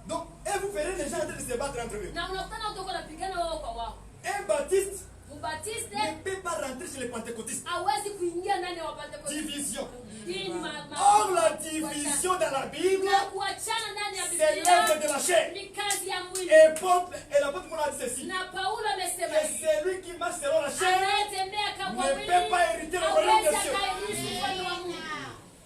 Donc, et vous verrez les gens en train de se battre entre eux. Na unakutana watu wanapigana wao kwa wao. Un baptiste Mbatiste ne peut pas rentrer chez les pentecôtistes. hawezi kuingia ndani ya Wapentekoste. Division. Hii ni Or, la division dans la Bible, na kuachana ndani ya c'est l'œuvre de Biblia la chair. ni kazi ya mwili. Et l'apôtre Paul a dit ceci. Na Paulo Que amesema celui qui marche selon la chair anayetembea kama ne mwili peut pas hériter le royaume des hawezi cieux. akairithi ufalme wa Mungu.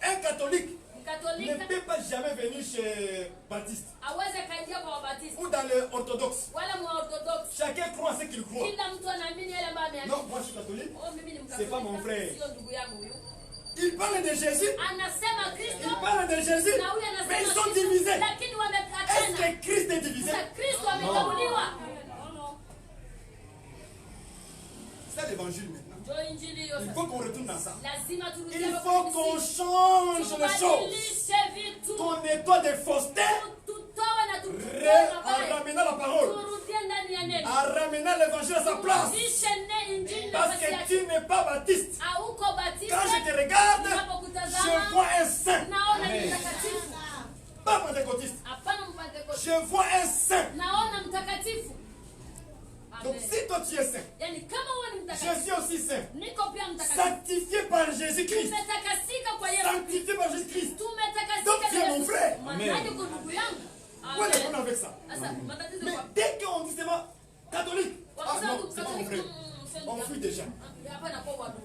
Un catholique ne Mkatolika peut pas jamais venir chez Baptiste hawezi akaingia kwa Wabatista ou dans les orthodoxes. wala Mwaorthodoksi. Chacun croit en ce qu'il croit. Kila mtu anaamini yale ambayo ameamini. Non, moi je suis catholique. Oh, mimi ni C'est pas mon frère. Mkatolika, sio ndugu yangu huyu. Il parle de Jésus. Anasema Kristo Il parle de Jésus. na huyu Mais ils anasema sont Kristo, divisés. lakini Est-ce wamekatana. que Christ est divisé? Sasa Kristo amegabuliwa. C'est l'évangile maintenant. Ndio injili hiyo Il sasa. faut qu'on retourne dans ça. Lazima turudie Il hapo faut kwenye qu'on msingi. change les choses. Tubadilishe vitu. Qu'on nettoie des faussetés Tutoe na tutoe en mabaya. ramenant la parole. Turudie ndani ya neno. En ramenant l'évangile à sa place. Turudishe injili Parce nafasi que yake. tu n'es pas baptiste. Hauko Batista. Quand je te regarde, Ninapokutazama, je vois un saint. naona ni mtakatifu. Pas pentecôtiste. Hapana Mpentekoste. Je vois un saint. Naona mtakatifu. Donc Amen. si toi tu es saint, Yaani kama wewe ni je mtakatifu, suis aussi saint. niko pia mtakatifu. Sanctifié par Jésus-Christ. Tumetakasika kwa Yesu. Sanctifié par Jésus-Christ. Tumetakasika Donc, kwa tu es mon Yesu. frère. Maanake uko ndugu yangu. Où est le Amen. problème avec ça? Sasa matatizo Mais kwa dès qu'on dit seulement catholique, ah wakisema non, c'est pas mon frère. On fuit déjà. Hapana kwa watu.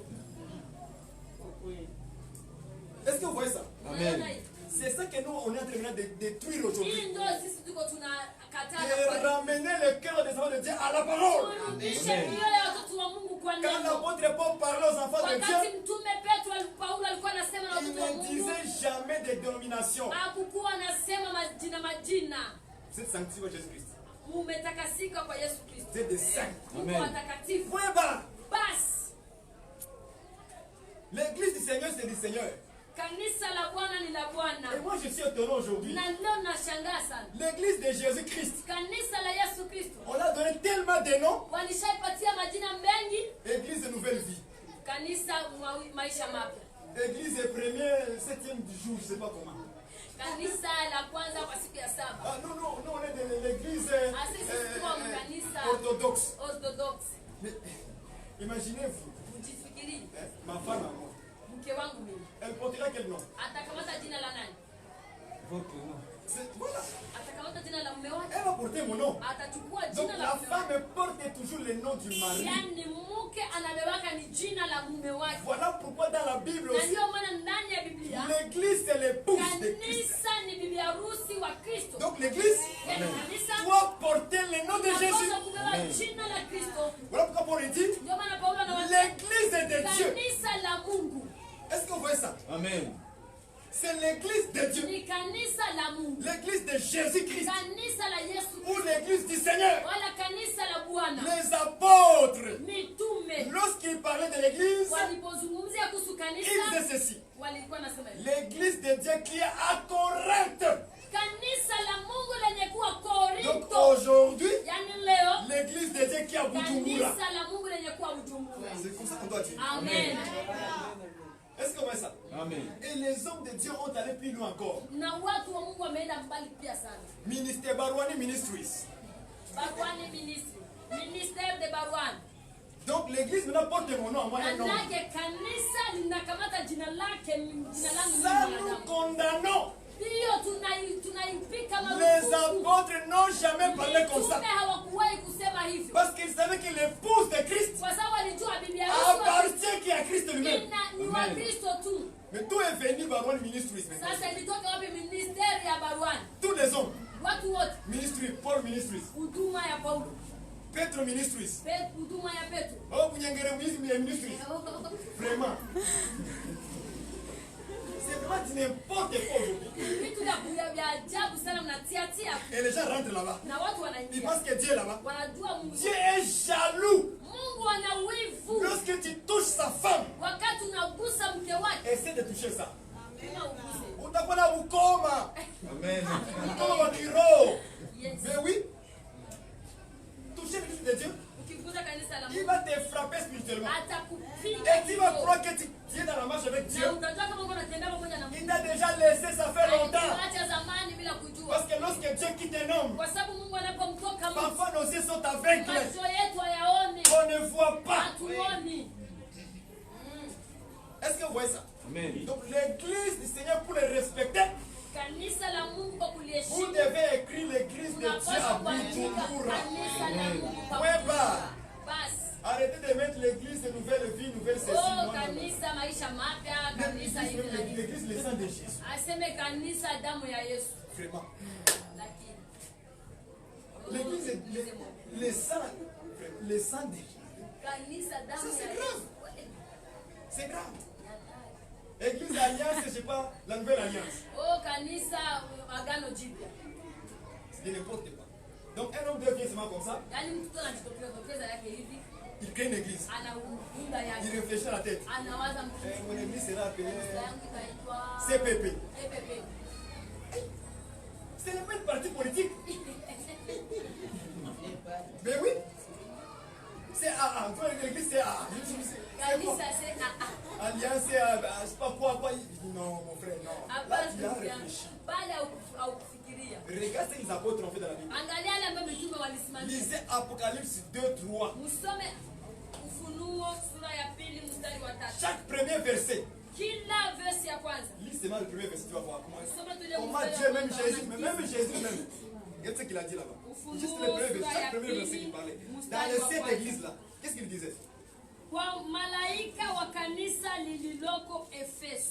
Est-ce que vous voyez ça? Amen. C'est ça que nous, on est en train de détruire aujourd'hui. Hii ndio sisi tuko tunakataa De ramener le cœur des enfants de Dieu à la parole. turudishe mioyo ya watoto wa Mungu kwa Quand neno. l'apôtre Paul parlait aux enfants de Wakati Dieu, mtume Petro Paulo alikuwa anasema na il watoto wa ne Mungu, disait jamais des dénominations. hakukuwa anasema majina. Vous êtes sanctifiés par Jésus-Christ. Mumetakasika kwa Yesu Kristo. Vous êtes des saints. Mungu watakatifu. Point barre. Basi L'église du Seigneur, c'est du Seigneur. kanisa la Bwana ni la Bwana. Et moi, je suis étonné aujourd'hui. Na leo nashangaa sana. L'église de Jésus-Christ, Kanisa la Yesu Kristo on a donné tellement de noms. walishaipatia majina mengi. Église de nouvelle vie. Kanisa maisha mapya. Église de premier, septième du jour, je ne sais pas comment. Kanisa la kwanza kwa siku ya saba. Ah non, non, nous on est de l'église orthodoxe. Orthodox. Mais imaginez-vous, Ujifikirie ma femme à moi, mke wangu mimi elle portera quel nom? atakamata jina la nani? Voilà, Atakamata jina la mume wake. elle va porter mon nom. Atachukua Donc jina la la mume wake. femme porte toujours le nom du mari. Yaani mke anabebaka ni jina la mume wake. Voilà pourquoi dans la Bible Na aussi, ndio maana ndani ya Biblia l'église c'est l'épouse de Christ. kanisa ni bibi harusi wa Kristo. Donc l'église Yaani kanisa doit porter le nom de Jésus. inapaswa kubeba jina la Kristo. Voilà pourquoi Paul dit, Ndio maana Paulo anawaambia l'église est de Dieu. kanisa la Mungu Est-ce que vous voyez ça? Amen. C'est l'église de Dieu. ni kanisa la Mungu. L'église de Jésus-Christ. Kanisa la Yesu Ou Kristo l'église du Seigneur. wala kanisa la Bwana. Les apôtres, Mitume lorsqu'ils parlaient de l'église, walipozungumzia kuhusu ils kanisa disaient ceci. walikuwa nasema hivi. L'église de Dieu qui est à Corinthe. Kanisa la Mungu lenye kuwa Donc Korinto. aujourd'hui, Yaani leo l'église de Dieu qui est à Bujumbura. kanisa la Mungu lenye kuwa Bujumbura. C'est comme ça qu'on doit dire. Amen. Est-ce que vous voyez ça? Amen. Et les hommes de Dieu ont allé plus loin encore. Na watu wa Mungu wameenda mbali pia sana. Ministère Barwani Ministries. Barwani Ministry. Ministère de Barwani. Donc l'église maintenant porte mon nom à moi un nom. Manake kanisa linakamata jina lake, jina langu Ça mimi nous mwanadamu. condamnons. Hiyo tunaipika Les marufuku. apôtres n'ont jamais parlé comme ça. Mitume hawakuwahi kusema hivyo. Parce qu'ils savaient que l'épouse de Christ Kwa sababu walijua bibi harusi appartient qui à Christ lui-même. ni wa Kristo tu. Mais tout est venu Barwani Ministries maintenant. Sasa ilitoka wapi ministeri ya Barwani? Tous les hommes. Watu wote Ministry, Paul Ministries, huduma ya Paulo, Petro Ministries. huduma ya Petro. Oh, Bunyangere Ministries. Vraiment. C'est Vraiment, dis n'importe quoi aujourd'hui. Et les gens rentrent là-bas. Ils pensent que Dieu est là-bas. Dieu est jaloux. Lorsque tu touches sa femme, essaie de toucher ça. Amen. Mais oui, toucher le Fils de Dieu, il va te frapper spirituellement. Et tu vas croire que tu es dans la marche avec Dieu. Il t'a déjà laissé, ça fait longtemps. Parce que lorsque Dieu quitte un homme, parfois nos yeux sont aveugles. On ne voit pas. Est-ce que vous voyez ça? Amen. Donc l'église du Seigneur, pour le respecter, vous devez écrire l'église de Dieu à Bujumbura. Arrêtez de mettre l'église de nouvelle vie, nouvelle ceci. L'église, le sang de Jésus. Vraiment. L'église, le sang de Jésus. Ça, c'est grave. C'est grave. Église Alliance, je ne sais pas, la nouvelle alliance. C'est n'importe quoi. Donc un homme devient seulement comme ça. Il crée une église. Il réfléchit à la tête. Mon église sera appelée CPP. Ce n'est pas une partie politique. Mais oui. C'est AA. L'église c'est AA. Alliance, c'est je sais pas quoi. Non, mon frère, non. Là, tu as réfléchi. Regarde ce que les apôtres ont fait dans la Bible. Lisez Apocalypse 2-3. Chaque premier verset. Lis seulement le premier verset, tu vas voir comment Dieu, même Jésus même. Regarde ce qu'il a dit là-bas. Juste le premier verset, chaque premier verset qu'il parlait. Dans les 7 églises là, qu'est-ce qu'il disait?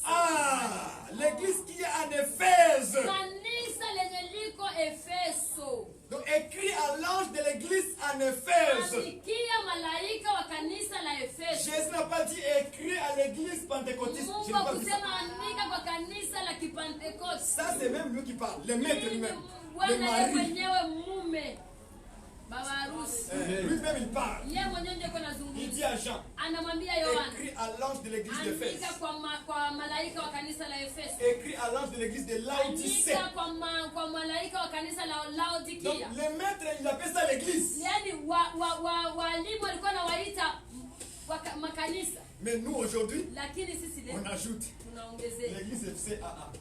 Ah, l'église qui est en Éphèse. Donc écrit à l'ange de l'église en Éphèse. Jésus n'a pas dit écrit à l'église pentecôtiste. Je n'ai pas dit ça. Ça c'est même lui qui parle, le maître lui-même, le mari. Lui-même il parle. Il dit à Jean, écrit à l'ange de l'église d'Éphèse. Écrit à l'ange de l'église de Laodicée. Donc le maître il appelle ça l'église. Mais nous aujourd'hui, on ajoute l'église FCAA.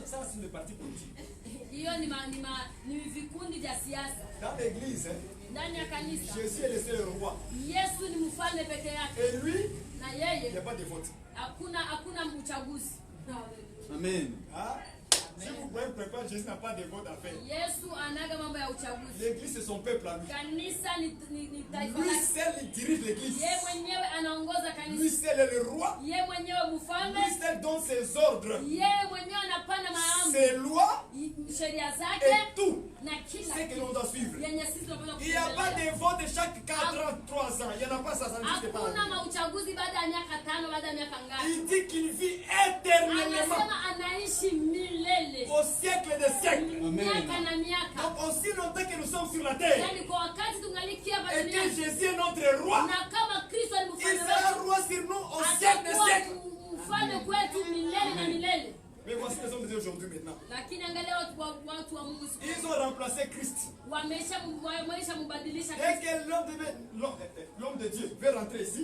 Ça c'est le parti politique. Dans l'église, Jésus est le seul roi. Et lui, il n'y a pas de vote. Amen. Si vous pouvez me préparer, Jésus n'a pas de vote à faire. L'église c'est son peuple à lui. Lui seul il dirige l'église. Lui seul est le roi. Lui seul donne ses ordres, ses lois et tout ce que l'on doit suivre. Il n'y a pas de vote chaque 3 ans. Il n'y en a pas ça, ça n'existe pas. Il dit qu'il vit éternellement. Au siècle des siècles. Donc aussi longtemps que nous sommes sur la terre et que Jésus est notre roi, il sera roi sur nous au siècle des siècles. Mais voici les hommes de Dieu aujourd'hui maintenant. Ils ont remplacé Christ. Dès que l'homme de Dieu veut rentrer ici,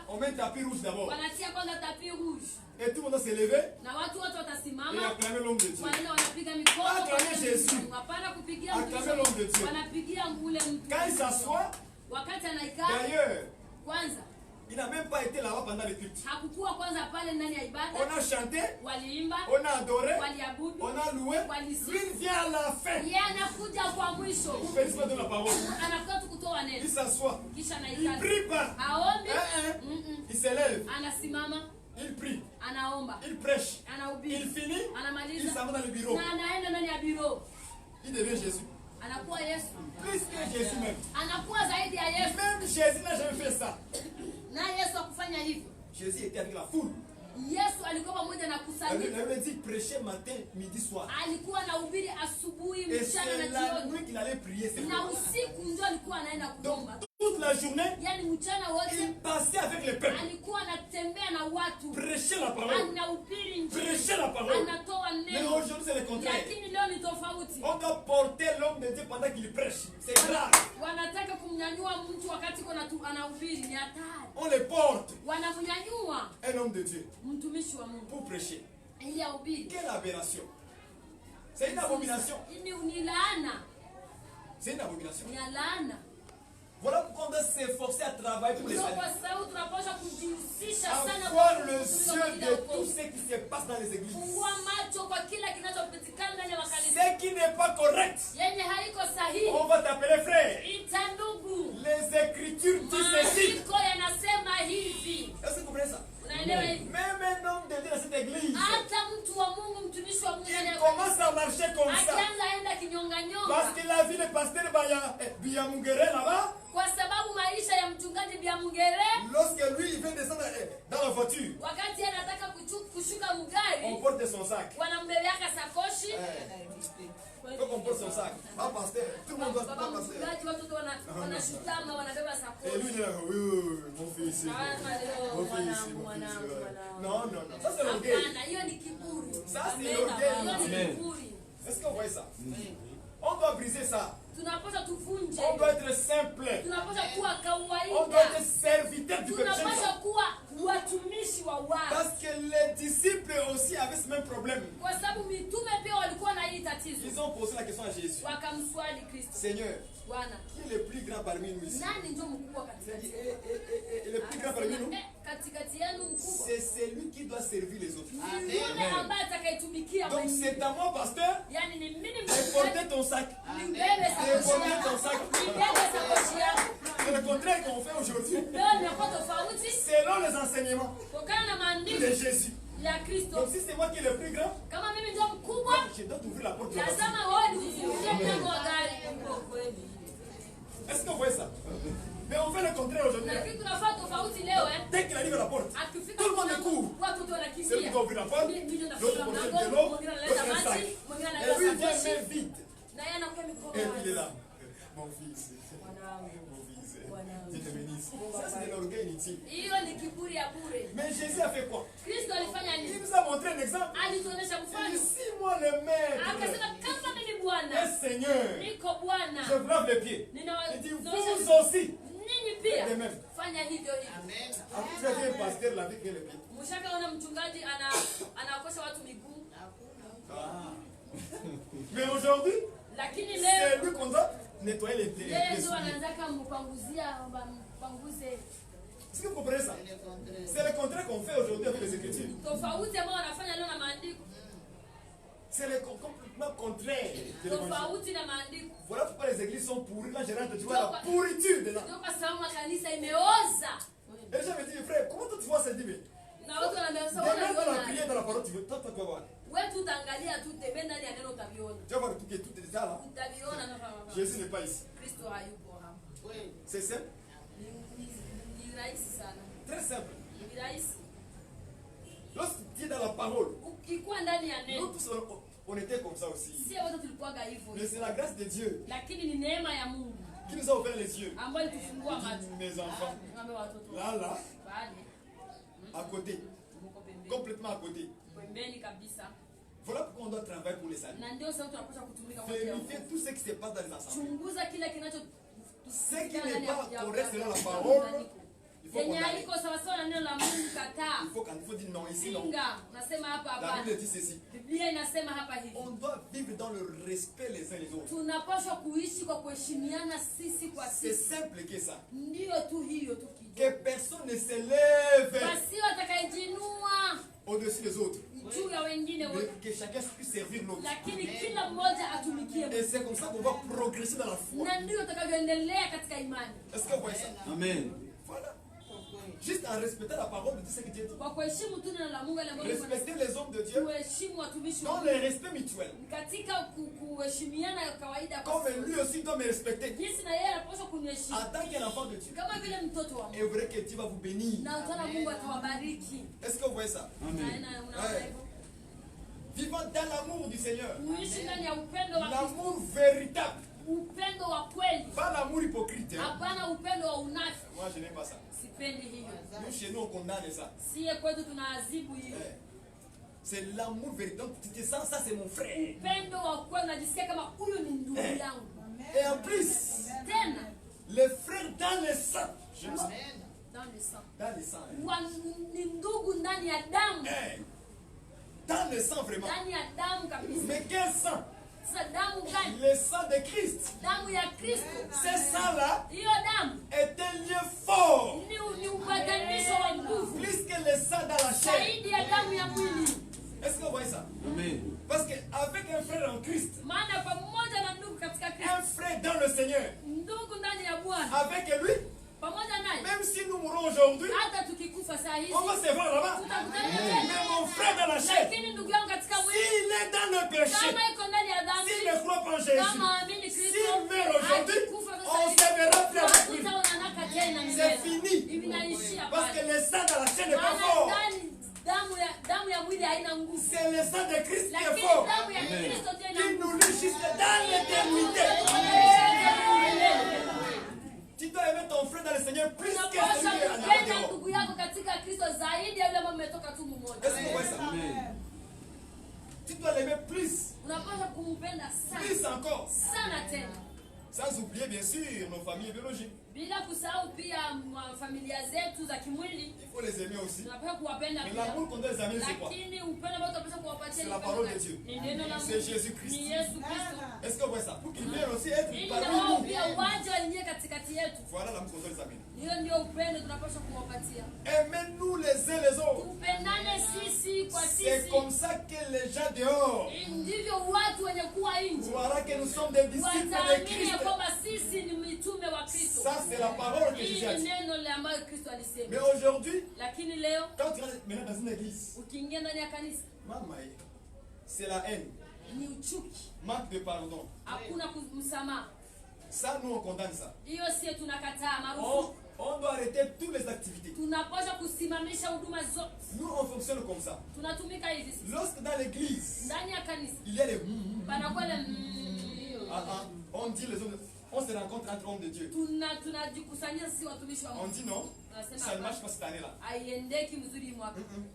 on met un tapis rouge d'abord. Et tout le monde s'est levé et acclamé l'homme de Dieu. Acclamé Jésus. Acclamé l'homme de Dieu. Quand il s'assoit, d'ailleurs, il n'a même pas été là-bas pendant le culte. On a chanté, on a adoré, on a loué. Lui vient à la fin. Vous félicitez de la parole. Il s'assoit. Il prie pas. Il s'élève. Il prie. Il prêche. Il finit. Il s'en va dans le bureau. Il devient Jésus. anakuwa Yesu. Plus que Jésus même. Anakuwa zaidi ya Yesu. Même Jésus n'a jamais fait ça. Na Yesu akufanya hivyo. Jésus était avec la foule. Yesu alikuwa pamoja na kusanyiko. Il avait dit prêcher matin, midi, soir. Alikuwa anahubiri asubuhi, Et mchana c'est na la jioni. nuit qu'il allait prier. Na usiku ndio alikuwa anaenda kuomba. Toute la journée, Yaani mchana il wote passait avec les peuples. alikuwa anatembea na watu. Prêcher la parole. Anahubiri injili. Prêcher la parole. Anatoa Mais neno. aujourd'hui, c'est le contraire. Lakini leo ni tofauti. On doit porter l'homme de Dieu pendant qu'il prêche. C'est grave. Wanataka kumnyanyua mtu wakati anahubiri, ni hatari. On les porte. Wanamnyanyua Un homme de Dieu mtumishi wa Mungu pour prêcher. ili ahubiri. Quelle aberration. C'est une abomination. Ni laana. C'est une abomination. Ni laana. Voilà pourquoi on doit s'efforcer à travailler pour les Ndio saluts. kwa sababu tunapaswa kujihusisha sana Avoir kwa le kuhubiri yeux kwa de kila tout ce qui se passe dans les églises. fungua macho kwa kila kinachopatikana ndani ya makanisa. Ce qui n'est pas correct, Yenye haiko sahihi. on va t'appeler frère. Ita ndugu. Les écritures disent ceci. Maandiko yanasema hivi. Est-ce que vous comprenez ça? Unaelewa hivi? Même un homme de Dieu dans cette église, Hata mtu wa Mungu, mtumishi wa Mungu il commence à marcher comme ça. akianza enda kinyonga nyonga. Parce qu'il a vu le pasteur Biyamungere là-bas. Kwa sababu maisha ya mchungaji Biamungere, Lorsque lui, il veut descendre dans la voiture, wakati anataka kushuka mgari, on porte son sac. wanambebeaka sakoshi. Il faut qu'on porte son sac. Ah, pasteur, tout le monde doit Baba porter pasteur. mchungaji, watoto wanashutama, wanabeba sakoshi. Et lui, il est là, oui, mon fils. Mama leo, Mon fils, mwanangu, mon mwanangu, fils. mwanangu. Non, non, non. Ça, c'est l'orgueil. Hapana, hiyo ni kiburi. Ça, c'est Amen, l'orgueil. hiyo ni Amen. kiburi. Est-ce qu'on voit ça? On doit briser ça. Tunapaswa tuvunje. On doit être simple. Tunapaswa kuwa On doit kawaida. être serviteur du peuple. Tunapaswa kuwa watumishi wa watu. Parce que les disciples aussi avaient ce même problème. Kwa sababu mitume pia walikuwa na hii tatizo. Ils ont posé la question à Jésus. Wakamswali Kristo. Seigneur, Bwana, qui est le plus grand parmi nous ici? nani ndio mkubwa Il a dit, katikati? le plus grand parmi nous, Katikati yenu mkubwa. c'est celui qui doit servir les autres. Ni yule ambaye atakayetumikia Donc wengine. c'est à moi, pasteur, Yaani ni mimi de mchungaji, porter ton sac. nibebe De sakoshi porter yako. ton sac. Nibebe sakoshi yako. C'est le contraire qu'on fait aujourd'hui. Leo nimekuwa tofauti Selon les enseignements kutokana na de maandiko Jésus. ya Kristo. Donc si c'est moi qui est le plus grand, Kama mimi ndio mkubwa, je dois t'ouvrir la porte de la voiture. lazima wewe nifungulie mlango wa gari. Est-ce qu'on voit ça? Mais on fait le contraire aujourd'hui. Lakini tunafaa tofauti leo Dès qu'il arrive à la porte, Akifika tout le monde mlango, court. watu wote Celui qui wanakimbia. doit ouvrir la porte, Mimi ndio l'autre nafunga porte de mlango, l'eau, mwingine l'autre analeta un sac. maji, mwingine Et analeta lui il vient sakoshi. main vide. Na yeye anakuwa mikono Et puis il est wazi. là. Mon fils. Mwanangu. Mon fils. Voilà. Dieu te bénisse. Ça c'est de l'orgueil inutile. Hiyo ni kiburi ya bure. Mais Jésus a fait quoi? Kristo alifanya Il nini? nous a montré un exemple. Alituonesha Il mfano. dit, si moi le maître, Akasema kama mimi le Bwana, Seigneur, niko Bwana. je vous lave les pieds. Il dit, Ninawaosha vous aussi. ninyi pia. De même. Fanya hivyo hivyo. Amen. Tu as dit un pasteur laver que les pieds. Mshakaona mchungaji anawakosha watu miguu. Ah. Mais aujourd'hui, Lakini c'est leo lui qu'on doit nettoyer les pieds. yeye ndio anaanzaka mpanguzia mpanguze. Est-ce que vous comprenez ça? C'est le contraire qu'on fait aujourd'hui avec les Écritures. Tofauti ambao wanafanya leo na maandiko. C'est le complètement contraire de l'évangile. Tofauti na maandiko. Voilà pourquoi les églises sont pourries. Quand je rentre, tu vois la pourriture dedans. Ndio kwa sababu makanisa imeoza. Et les gens me disent, frère, comment toi tu vois ça? Je dis, mais Na watu wanaambia sasa demain dans la unaona. prière, dans la parole, tu veux, toi, tu vas voir. Wewe tu utaangalia tu tembea ndani ya neno utaviona. Tu vas voir tout est déjà là. Utaviona na kama Jésus n'est pas ici. Kristo hayupo hapa. C'est simple. Ni rahisi sana. Très simple. Ni rahisi. Lorsque tu es dans la parole, Ukikuwa ndani ya nous neno. tous on était comme ça aussi. Sio wote tulikuwaga hivyo. Mais c'est la grâce de Dieu Lakini ni neema ya Mungu qui nous a ouvert les yeux. ambayo ilitufungua macho. Mes enfants, Ng'ombe watoto. là, Pale. à côté, Mko pembeni. complètement à côté. Pembeni kabisa. Voilà pourquoi on doit travailler pour les saluts. Na ndio sasa tunapaswa kutumika kwa hiyo. Vérifier tout ce qui se passe dans les assemblées. Chunguza kile kinacho Ce qui n'est pas correct selon la parole, il faut yenye condamner. haiko sawasawa na neno la Mungu kataa. Il faut dire non, ici non. Pinga, nasema hapa La hapana. Bible dit ceci. Biblia inasema hapa hivi. On doit vivre dans le respect les uns les autres. Tunapaswa kuishi kwa kuheshimiana sisi kwa C'est sisi. simple que ça. Ndio tu hiyo tu kidogo. Que personne ne se lève Basi watakayejinua au-dessus des autres. juu ya wengine Mais wote. que chacun puisse servir l'autre. Lakini kila mmoja atumikie Et Mungu. c'est comme ça qu'on va progresser dans la foi. Na ndio utakavyoendelea katika imani. Est-ce que vous voyez ça? Amen. Voilà. Juste en respectant la parole de Dieu, ce que Dieu dit. Kwa kuheshimu tu neno la Mungu ile ambayo Respecter les hommes de Dieu kuheshimu watumishi wa dans Mungu. le respect mutuel. Katika Comme lui aussi doit me respecter. En tant qu'un enfant de Dieu. Et vous verrez que Dieu va vous bénir. Est-ce que vous voyez ça? Amen. Ouais. Vivons dans l'amour du Seigneur. L'amour véritable. Pas l'amour hypocrite. Hein? Moi je n'aime pas ça. Nous chez nous on condamne ça. C'est l'amour véritable. Tu te sens, ça c'est mon frère. Et en plus, les frères dans le sang. J'aime ça. Dans le sang. Dans le sang. Dans le sang vraiment. Mais quel sang? Le sang de Christ. Ce sang-là est un lien fort. Plus que le sang dans la chair. Est-ce que vous voyez ça? Amen. Parce qu'avec un frère en Christ, un frère dans le Seigneur, avec lui, même si nous mourons aujourd'hui, on va se voir là-bas. Mais mon frère dans la chair, s'il est dans le péché, s'il ne croit pas en Jésus, s'il meurt aujourd'hui, on se verra plus avec lui. C'est fini. Parce que le sang dans la chair n'est pas fort. C'est le sang de Christ qui est fort. Qui nous lie jusque dans l'éternité. Tu dois aimer ton frère dans le Seigneur plus que celui qui est en dehors. Est-ce que vous voyez ça? Tu dois l'aimer plus. Plus encore. Sans oublier bien sûr nos familles biologiques. Il faut les aimer aussi. Mais l'amour qu'on doit les aimer, c'est quoi? C'est la parole de Dieu. C'est Jésus-Christ. Est-ce que vous voyez ça? Pour qu'ils viennent aussi être parmi nous. Voilà l'amour qu'on doit les amener. Aimez-nous les uns les autres. C'est comme ça que les gens dehors verront que nous sommes des disciples de Christ. Ça c'est la parole que Jésus a dit. Mais aujourd'hui, quand tu rentres maintenant dans une église, c'est la haine, manque de pardon. Ça nous on condamne ça. On doit arrêter toutes les activités. Nous on fonctionne comme ça. Lorsque dans l'église il y a les on dit les hommes, on se rencontre entre hommes de Dieu. On dit non, ça ne marche pas cette année-là.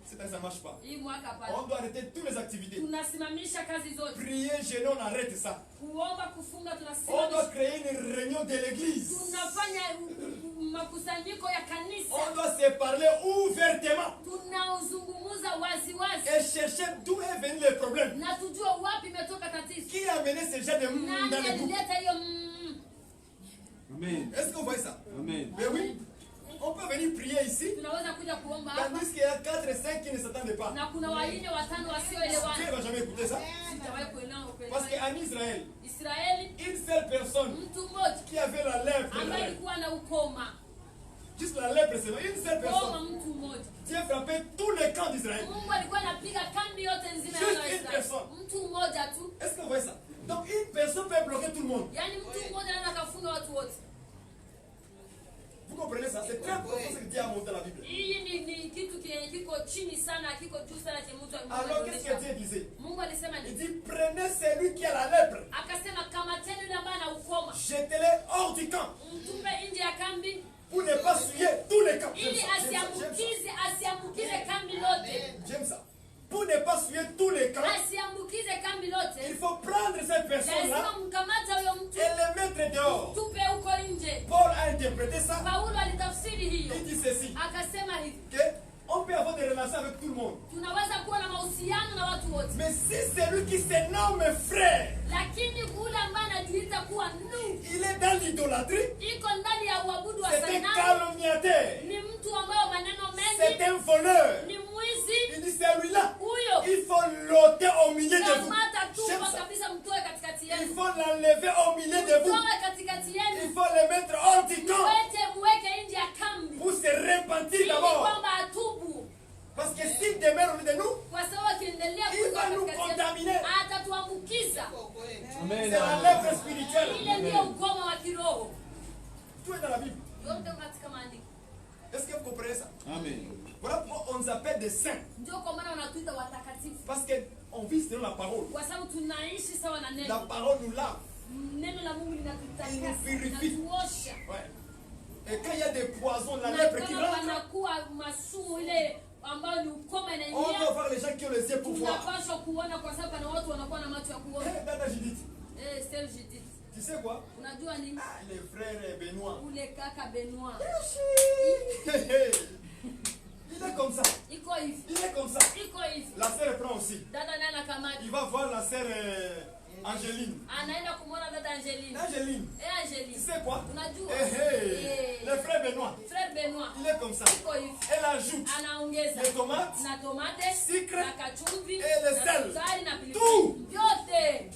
Cette année ça ne marche pas. On doit arrêter toutes les activités. Prier, jeûner, on arrête ça. On doit créer une réunion de l'église. On doit se parler ouvertement et chercher d'où est venu le problème. Qui a amené ce genre de monde dans le groupe? Amen. Est-ce que vous voyez ça? Amen. Mais oui, on peut venir prier ici. Tandis qu'il y a 4 et 5 qui ne s'attendent pas. Dieu ne va jamais écouter ça. Parce qu'en Israël, une seule personne qui avait la lèpre, juste la lèpre, c'est une seule personne. Dieu frappait tous les camps d'Israël. Juste une personne. Est-ce que vous voyez ça? Donc une personne peut bloquer tout le monde. Vous comprenez ça? C'est très profond ce que Dieu a montré dans la Bible. Alors qu'est-ce que Dieu disait? Il dit prenez celui qui a la lèpre, jetez-le hors du camp pour ne pas souiller tous les camps. J'aime ça. Pour ne pas souiller tous les camps, il faut prendre cette personne-là et le mettre dehors. Paul a interprété ça. Il dit ceci. On peut avoir des relations avec tout le monde. Mais si c'est lui qui se nomme frère, il est dans l'idolâtrie, c'est un calomniateur, c'est un voleur. Il dit celui-là, il faut l'ôter au milieu de vous. Il faut l'enlever au milieu de vous. Il faut le mettre hors du camp pour se repentir d'abord. Parce que s'il demeure au milieu de nous, il va nous contaminer. C'est la lèpre spirituelle. Ile ndio ukoma wa kiroho. Tout est dans la Bible. Yote katika maandiko. Est-ce que vous comprenez ça? Amen. Voilà pourquoi on nous appelle des saints. Ndio kwa maana wanatuita watakatifu. Parce qu'on vit selon la parole. Kwa sababu tunaishi sawa na La neno. parole nous lave. Neno la Mungu linatutakasa, Il nous purifie. linatuosha. Ouais. Et quand il y a des poisons, la Na lèpre qui kama rentre, wanakuwa masumu ile ambayo ni ukoma on doit inaingia, voir les gens qui ont les yeux pour voir. tunapaswa kuona kwa sababu na watu wanakuwa na macho ya kuona. Dada Judith, Stella Judith. tu sais quoi? Unajua nini? Ah, les frères Benoît. Ule kaka Benoît. Il est comme ça. Iko hivi. Il est comme ça. Iko hivi. La sœur prend aussi. Dada naye anakamata. Il va voir la sœur Angéline. Anaenda kumwona dada Angeline. Angéline, tu Angeline. sais quoi? Unajua? Le frère Benoît, Frère Benoît. il est comme ça. Iko hivi. Elle ajoute Anaongeza les tomates, na tomate, sucre na kachumvi, et le na sel. sukari na pilipili. Tout. Yote.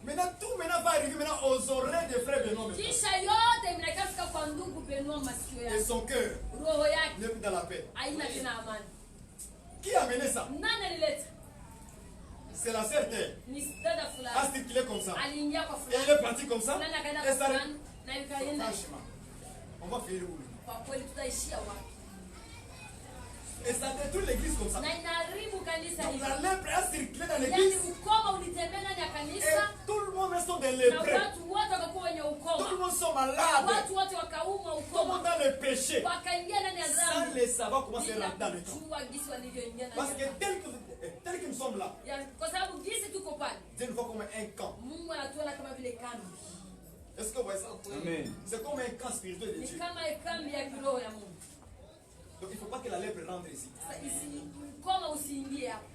Maintenant, tout maintenant va arriver maintenant aux oreilles des frères Benoît. Maintenant. Kisha yote inakafika kwa ndugu Benoît masikio Et yake. son cœur Roho yake n'est plus dans la paix. haina tena amani. Qui a mené ça? Nani alileta? C'est la sœur Terre. Ni dada A fulani. circulé comme ça. Aliingia kwa Et fulani. elle est partie comme ça. Fulani akaenda Et kwa ça fulani na yukaenda. franchement, on va faire où? Kwa kweli tutaishia wapi? Et ça détruit l'église comme ça. Na inaharibu kanisa Donc hili. la lèpre a circulé dans Yaani l'église. ukoma ulitembea ndani ya Et kanisa tout le monde sont des na lépreux. watu wote wakakuwa wenye Tout le ukoma. monde sont malades. Watu wote wakaumwa Tout le monde ukoma. dans le péché. Wakaingia ndani ya Sans dhambi. les savoir comment c'est Bila rentré dans le temps. kujua gisi walivyoingia ndani Parce ya que dhambi. tel que nous sommes là, Ya, kwa sababu gisi tuko pale, Dieu nous voit comme un camp. Mungu anatuona kama vile kambi. Est-ce que vous voyez ça? Amen. C'est comme un camp spirituel de Ni Dieu. kama kambi ya kiroho ya Mungu. Donc il ne faut pas que la lèpre rentre ici. Sasa ukoma usiingie hapo.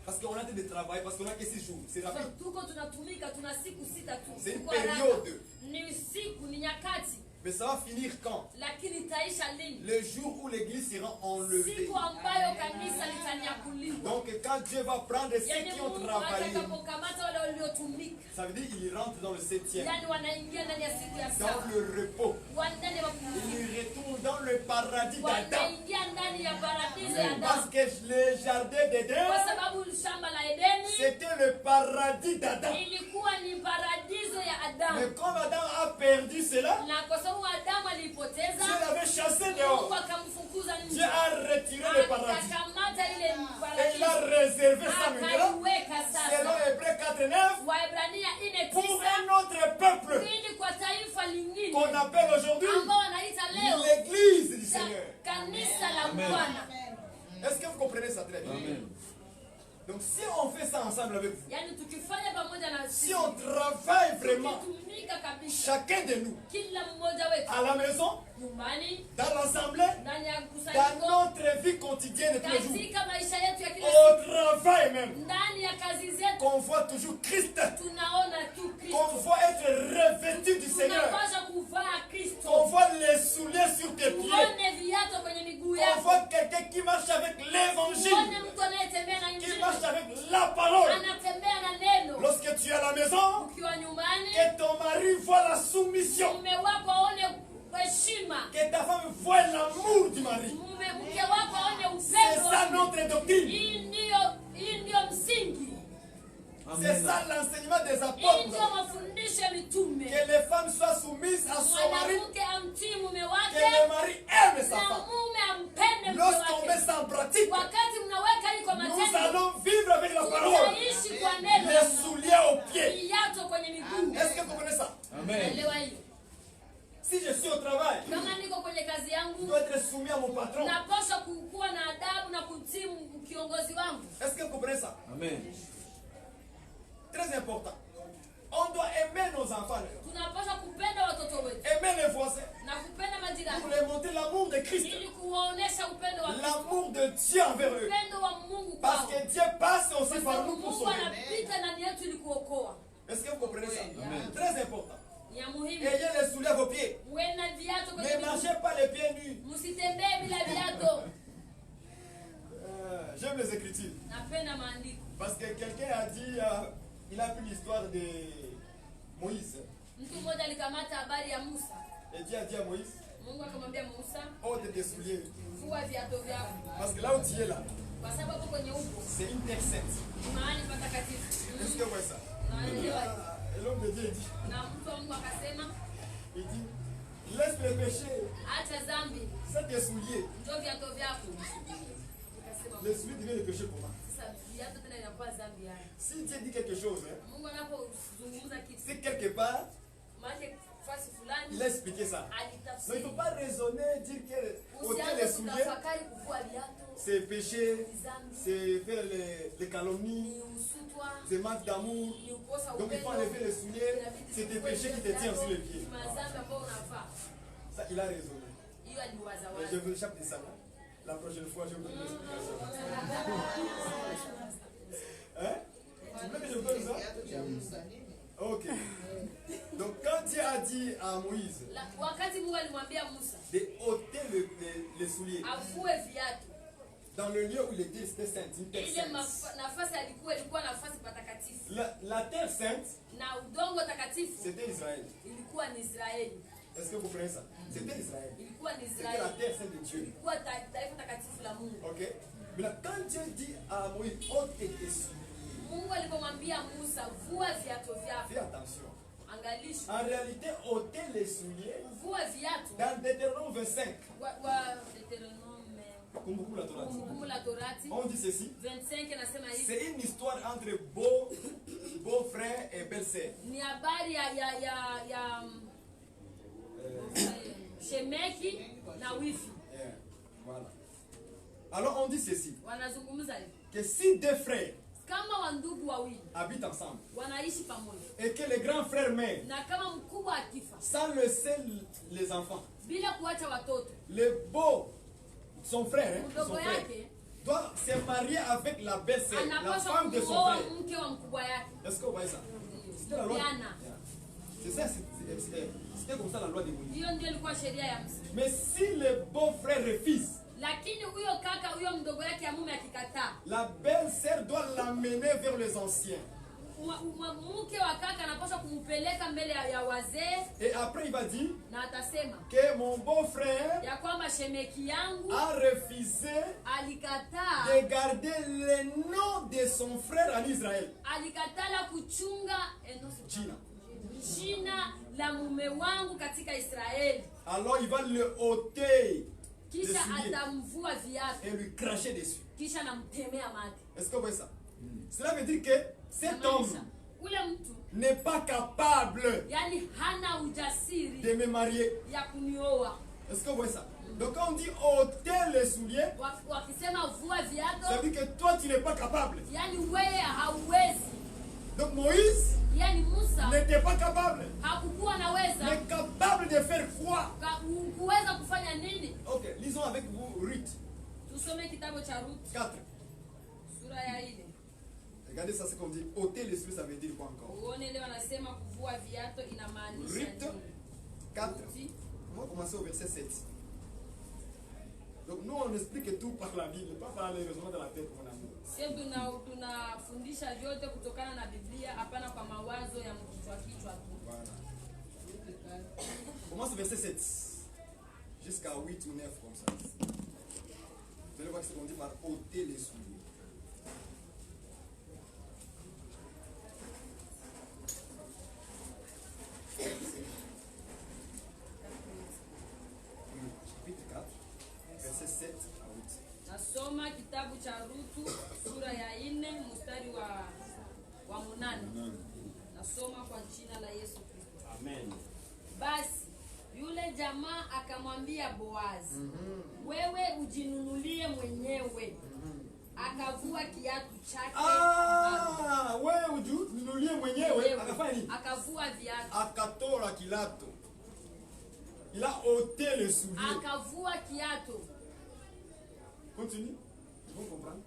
Parce qu'on a en train de travailler, parce qu'on a que 6 jours. C'est Sasa rapide. tuko tunatumika, tuna siku 6 tu. C'est une Tuko haraka. période. Ni siku, ni nyakati, Mais ça va finir quand? lakini itaisha lini? Le jour où l'église sera enlevée. Siku ambayo kanisa litanyakuliwa. Donc quand Dieu va prendre ceux Yaani qui ont Mungu travaillé, atakapokamata wale waliotumika, ça veut dire qu'il rentre dans le 7e, yaani wanaingia ndani ya siku ya dans saba. le repos. Ndani ya mapumziko. Il retourne dans le paradis d'Adam. Wanaingia ndani ya paradiso ya Parce Adamu. que le jardin Kwa d'Éden, sababu shamba la Edeni c'était le paradis d'Adam. ilikuwa ni paradiso ya Mais Adamu, comme Adam a perdu cela, na kwa sababu Adamu Dieu alipoteza, l'avait chassé Mungu dehors. akamfukuza Dieu nje, a retiré le paradis. akakamata ile Et il a paradiso réservé ça maintenant, akaiweka selon sasa, Hébreux 4:9, Waebrania pour 4:9, un autre peuple ili kwa taifa lingine qu'on appelle aujourd'hui ambao wanaita leo l'église du Seigneur. kanisa la Amen. Bwana. Est-ce que vous comprenez ça très bien? Amen. Donc si on fait ça ensemble avec vous, Yaani tukifanya pamoja na si sisi, on travaille vraiment, tukitumika kabisa, chacun de nous, kila mmoja wetu à la maison, nyumbani, dans l'assemblée, ndani ya dans kusanyiko, notre vie quotidienne de tous les jours, katika maisha yetu ya kila au siku, travail même, ndani ya kazi zetu, qu'on voit toujours Christ, tunaona tu qu'on Kristo, voit être revêtu du Seigneur, tunapaswa kuvaa qu'on Kristo, voit les souliers sur tes pieds, tuone viatu kwenye miguu qu'on yako, voit quelqu'un qui marche avec tuone l'évangile, mtu anayetembea na qui Injili, marche avec la parole. anatembea na neno. Lorsque tu es à la maison, Ukiwa nyumbani, que ton mari voit la soumission, mume wako aone heshima, que ta femme voit l'amour du mari. mke wako aone C'est upendo. ça notre doctrine. Hii ndio msingi, C'est ça l'enseignement des hii apôtres. ndio mafundisho ya mitume. Que les femmes soient soumises à son mari, Mwanamke amtii mume que wake le mari aime sa na femme. mume ampende mke Lorsqu'on met wake. ça en pratique, Wakati mnaweka hii kwa nous matendo, allons vivre avec la parole. tutaishi kwa neno, Les souliers aux pieds. viatu kwenye miguu. Est-ce que vous connaissez ça? Amen. Elewa hiyo. Si je suis au travail, Kama niko kwenye kazi je yangu, dois être soumis à mon patron. napaswa kuwa na adabu na kutii kiongozi wangu. Est-ce que vous comprenez ça? Amen. Très important. On doit aimer nos enfants, Tunapaswa kupenda watoto wetu aimer les voisins, na kupenda majirani, pour les montrer l'amour de Christ, ili kuwaonesha upendo wa Kristo, l'amour de Dieu envers eux. upendo wa Mungu Parce kwao. que Dieu passe aussi Kwa par sababu nous pour Mungu sauver. anapita ndani yetu ili kuokoa. Est-ce que vous comprenez ça? Amen. Très important. Ni ya muhimu. Ayez les souliers à vos pieds. Muwe na viatu kwenye Ne miguu. marchez pas les pieds nus. Msitembee bila viatu. J'aime les Écritures. Napenda maandiko. Parce que quelqu'un a dit, il a pris l'histoire de Moïse. Mtu mmoja alikamata habari ya Musa. Et Dieu a dit à Moïse, Mungu akamwambia Musa, ôte tes souliers. vua viatu vyako. Parce que là où tu es là, Kwa sababu kwenye upo c'est une terre sainte. ni mahali patakatifu. Est-ce que vous voyez ça? Dieu dit. Na mtu wa Mungu akasema, Il dit, laisse le péché. acha dhambi. Ça tes souliers. Njoo viatu vyako. Les souliers deviennent le péché pour moi. Sasa viatu tena inakuwa dhambi yani. Si Dieu dit quelque chose, hein, Mungu anapozungumza kitu. c'est quelque part, Maana fasi fulani il a expliqué ça. Donc il ne faut pas raisonner, dire que ôter les souliers, c'est péché, c'est faire les calomnies, c'est manque d'amour. Donc il faut enlever les souliers, c'est des péchés qui te tiennent sur les pieds. Ça, il a raisonné. Et je veux échapper de ça. La prochaine fois, je vous donne l'explication. Hein? Tu veux que je vous donne ça? Ok. Donc quand Dieu a dit à Moïse de ôter les souliers dans le lieu où il était, c'était saint, une terre sainte. La terre sainte, c'était Israël. Est-ce que vous comprenez ça? C'était Israël. C'était la terre sainte de Dieu. Ok. Mais là, quand Dieu dit à Moïse, ôte tes souliers, fais attention. En réalité, ôter les souliers, dans Deutéronome 25, on dit ceci, c'est une histoire entre beau-frère et belle-sœur. Shemeki na wifi. Voilà. Alors on dit ceci, que si deux frères kama wandugu wawili habitent ensemble wanaishi pamoja et que le grand frère meurt na kama mkubwa akifa sans laisser les enfants, bila kuacha watoto, le beau, son frère, mdogo yake doit se marier avec la belle-sœur, la femme de son frère. mke wa mkubwa yake. Est-ce que vous voyez ça? C'était la loi. C'est ça, c'était comme ça la loi de Moïse. Hiyo ndio ilikuwa sheria ya Musa. Mais si le beau-frère refuse, lakini huyo kaka huyo mdogo yake ya mume akikataa, la belle-sœur doit l'amener vers les anciens. Mke wa kaka anapaswa kumpeleka mbele ya wazee. Et après il va dire na atasema que mon beau-frère ya kwamba shemeki yangu a refusé alikataa de garder le nom de son frère en Israël. Alikatala kuchunga jina la mume wangu katika Israeli. Alors il va le ôter, kisha atamvua viatu et lui cracher dessus. Kisha namtemea mate. Est-ce que vous voyez ça? Cela veut dire que cet homme n'est pas capable de me marier. Est-ce que vous voyez ça? Donc quand on dit ôter les souliers, ça veut dire que toi tu n'es pas capable. Donc Moïse n'était pas capable. Mais capable de faire quoi? Ok, lisons avec vous Ruth 4. Regardez ça, c'est comme dit, ôter les souliers, ça veut dire quoi encore? Ruth 4. On va commencer au verset 7. Donc nous on explique tout par la Bible, pas par les raisonnements de la tête, mon amour. Voilà. On commence au verset 7 jusqu'à 8 ou 9 comme ça. Vous allez voir ce qu'on dit par ôter les souliers. Chapitre 4, verset 7 à 8. Nasoma kitabu cha Rutu sura ya 4 mstari wa 8. Nasoma kwa jina la Yesu Kristo. Amen. Basi yule jamaa akamwambia Boazi, wewe ujinunulie mwenyewe. Akavua kiatu chake. Wewe ujinunulie mwenyewe. Akafanya nini? Akavua viatu. Akatora kilato. Il a ôté le soulier. Akavua kiatu. Continue. Vous comprenez?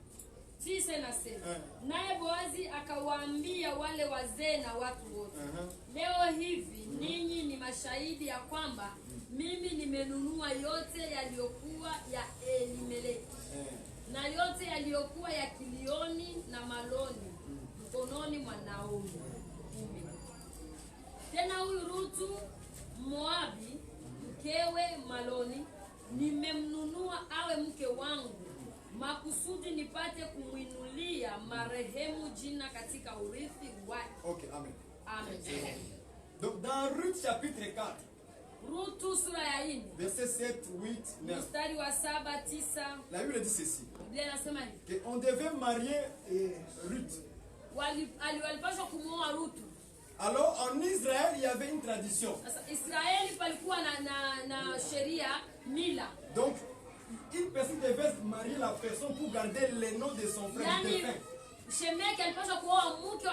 Sisi nasema. Naye Boazi akawaambia wale wazee na watu wote. Leo hivi ninyi ni mashahidi ya kwamba mimi nimenunua yote yaliyokuwa ya Elimeleki. Na yote yaliyokuwa ya Kilioni na Maloni mkononi mwa Naomi. Tena huyu Rutu Moabi mkewe Maloni nimemnunua awe mke wangu, makusudi nipate kumwinulia marehemu jina katika urithi wake. Okay, amen. Amen. Donc dans Ruth chapitre 4, Rutu sura ya 4 verset 7, 8, 9, mstari wa 7, 9, la Bible dit ceci, Biblia inasema hivi. qu'on devait marier Ruth. Walipaswa kumuoa Rutu. Alors en Israël, il y avait une tradition. Sasa Israeli palikuwa na sheria, mila. Donc, une personne devait marier la personne pour garder le nom de son frère. Yani shemeke alipaswa kuoa mke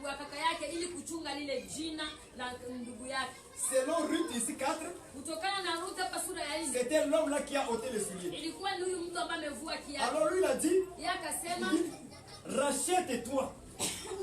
wa kaka yake ili kuchunga lile jina la ndugu yake. Selon Ruth ici 4, Kutokana na Ruth hapa sura ya 4, c'était l'homme là qui a ôté les souliers. ilikuwa ni huyu mtu ambaye amevua kiatu. Alors lui il a dit, Yeye akasema rachète-toi.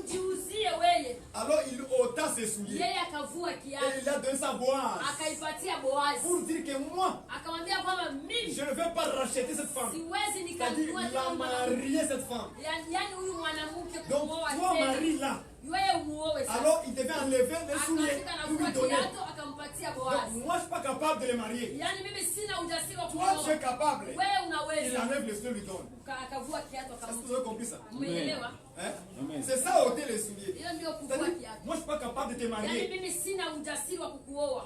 jiuzie wewe. Alors il ôta ses souliers. Yeye akavua Et kiatu. il a donné sa Boaz. Akaipatia Boazi. Pour dire que moi, Akamwambia kwamba mimi je ne vais pas racheter cette femme. siwezi C'est-à-dire, nikanunua il a marié cette femme. yani huyu mwanamke Donc, kumuoa toi, tena. Marie là. Wewe muoe sasa. Alors, il devait enlever les souliers Akashika na pour lui kuvua donner. kiatu akampatia Donc, Boazi. moi, je ne suis pas capable de les marier. Yani mimi sina ujasiri wa Toi, tu kumuoa. es capable. Wewe Il unaweza. enlève les souliers, lui donne. Akavua kiatu Est-ce que vous akampa. avez compris ça? Umeelewa? Hein? Amen. C'est ça, ôter les souliers. Hiyo ndio kuvua C'est-à-dire, kiatu. moi, je ne suis pas capable de te Yani marier mimi sina ujasiri wa kukuoa.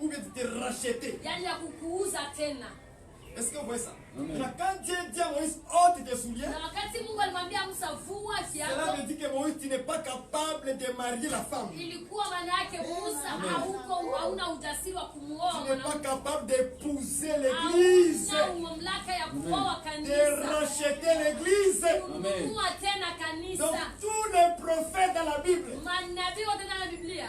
ou bien de te racheter. Yani ya kukuuza tena. Est-ce que vous voyez ça? Amen. Maintenant, quand Dieu dit à Moïse, ôte tes souliers, Na wakati Mungu alimwambia Musa vua cela kiatu, veut dire que Moïse, tu n'es pas capable de marier la femme. ilikuwa maana yake Musa hauna ujasiri wa kumuoa Tu n'es pas mwanamke. capable d'épouser l'église, Hauna mamlaka ya kuoa de kanisa. racheter l'église. Kununua tena Donc, kanisa. tous les prophètes dans la Bible, Manabii wote ndani ya Biblia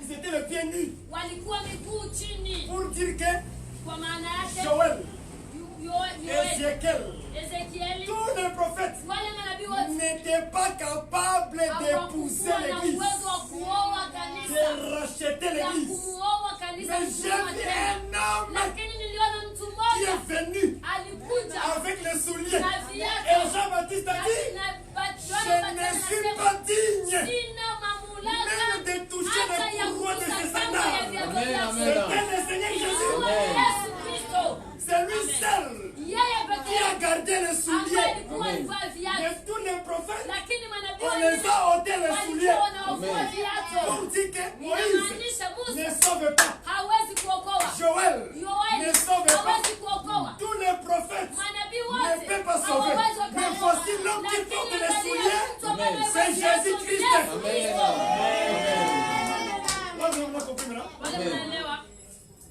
ils étaient les pieds nus walikuwa miguu chini, pour dire que kwa maana yake Joël, Yoeli, Ézéchiel, Ezekieli, tous les prophètes wale manabii wote n'étaient pas capables d'épouser hawakuwa na l'église, uwezo wa kuoa kanisa, de racheter ya l'église. kumuoa kanisa. Mais j'ai vu un homme Lakini niliona mtu qui mmoja est venu alikuja avec les souliers. na Et viatu Jean-Baptiste a dit, je ne suis pas digne sina mamlaka même de toucher hata les ya courroies de kugusa ses kamba ya sandales. viatu Amen, vyake. amen. C'était le Seigneur Jésus. Ilikuwa Yesu Kristo. C'est lui seul Yeye qui pekee a gardé les ambaye souliers. alikuwa alivaa viatu. Mais tous les prophètes, Lakini manabii on les wengine a ôté les souliers walikuwa wanavua Amen. viatu. pour dire que Moïse Inamaanisha ne Musa sauve pas. hawezi kuokoa. Joël Yoeli ne sauve pas. hawezi kuokoa. Tous les prophètes Manabii ne wote peuvent pas sauver. hawawezi Mais kuokoa. voici l'homme qui Lakini porte les angalia souliers. mtu ambaye Amen. amevaa C'est viatu, Jésus-Christ. Yesu Amen. Kristo. Moi, vous avez compris maintenant? Wale Amen. mnaelewa?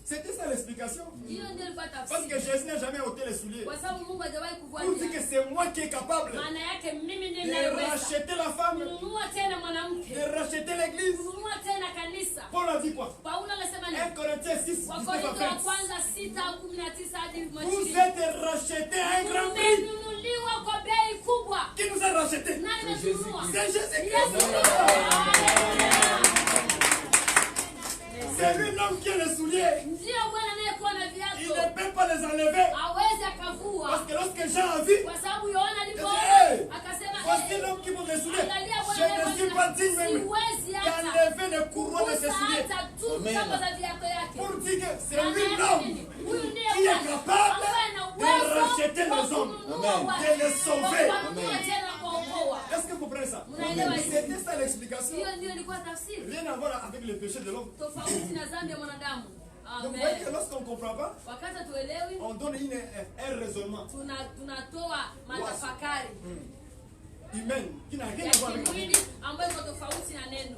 C'était ça l'explication. Hiyo ndio ilikuwa Parce tafsiri. que Jésus n'a jamais ôté les souliers. Kwa sababu Mungu hajawahi kuvua Pour dire que viatu. c'est moi qui est capable Maana yake mimi ndiye de ninayeweza racheter la femme, kununua tena mwanamke, de racheter l'église. kununua tena kanisa. Paul a dit quoi? Paulo anasema 1 nini? Corinthiens 6, 19 à Wakorintho wa 20. kwanza 6:19 hadi Vous 20. êtes rachetés à un grand prix. Tumenunuliwa kwa bei kubwa. Qui nous a rachetés? Nani ametununua? C'est Jésus-Christ. Yesu Kristo. C'est lui l'homme qui a les souliers. Ndio Bwana anayekuwa na Il viatu. ne peut pas les enlever. Hawezi akavua. Parce que lorsque Jean a vu, Kwa sababu Yohana il a alipoona dit, hey, akasema voici l'homme qui porte les souliers. angalia Je Bwana ne suis pas digne même siwezi hata d'enlever les courroies de ses kugusa souliers. hata tu Amen. kamba za viatu yake. Pour dire que c'est Maana lui yake l'homme nini? Huyu ndiye qui est Bwana capable ambaye ana de uwezo racheter wa les hommes, kununua Amen. watu, de les sauver. wa kununua Amen. tena kuokoa. Est-ce que vous comprenez ça? Mnaelewa hivi? C'était ça l'explication. Hiyo ndio ilikuwa tafsiri. Rien à voir avec le péché de l'homme. Tofauti na dhambi ya mwanadamu. Donc vous voyez que Amen. lorsqu'on ne comprend pas, Wakati tuelewi on donne un raisonnement tunatoa matafakari humain qui n'a rien ya à voir avec la kimwili ambayo iko tofauti na neno.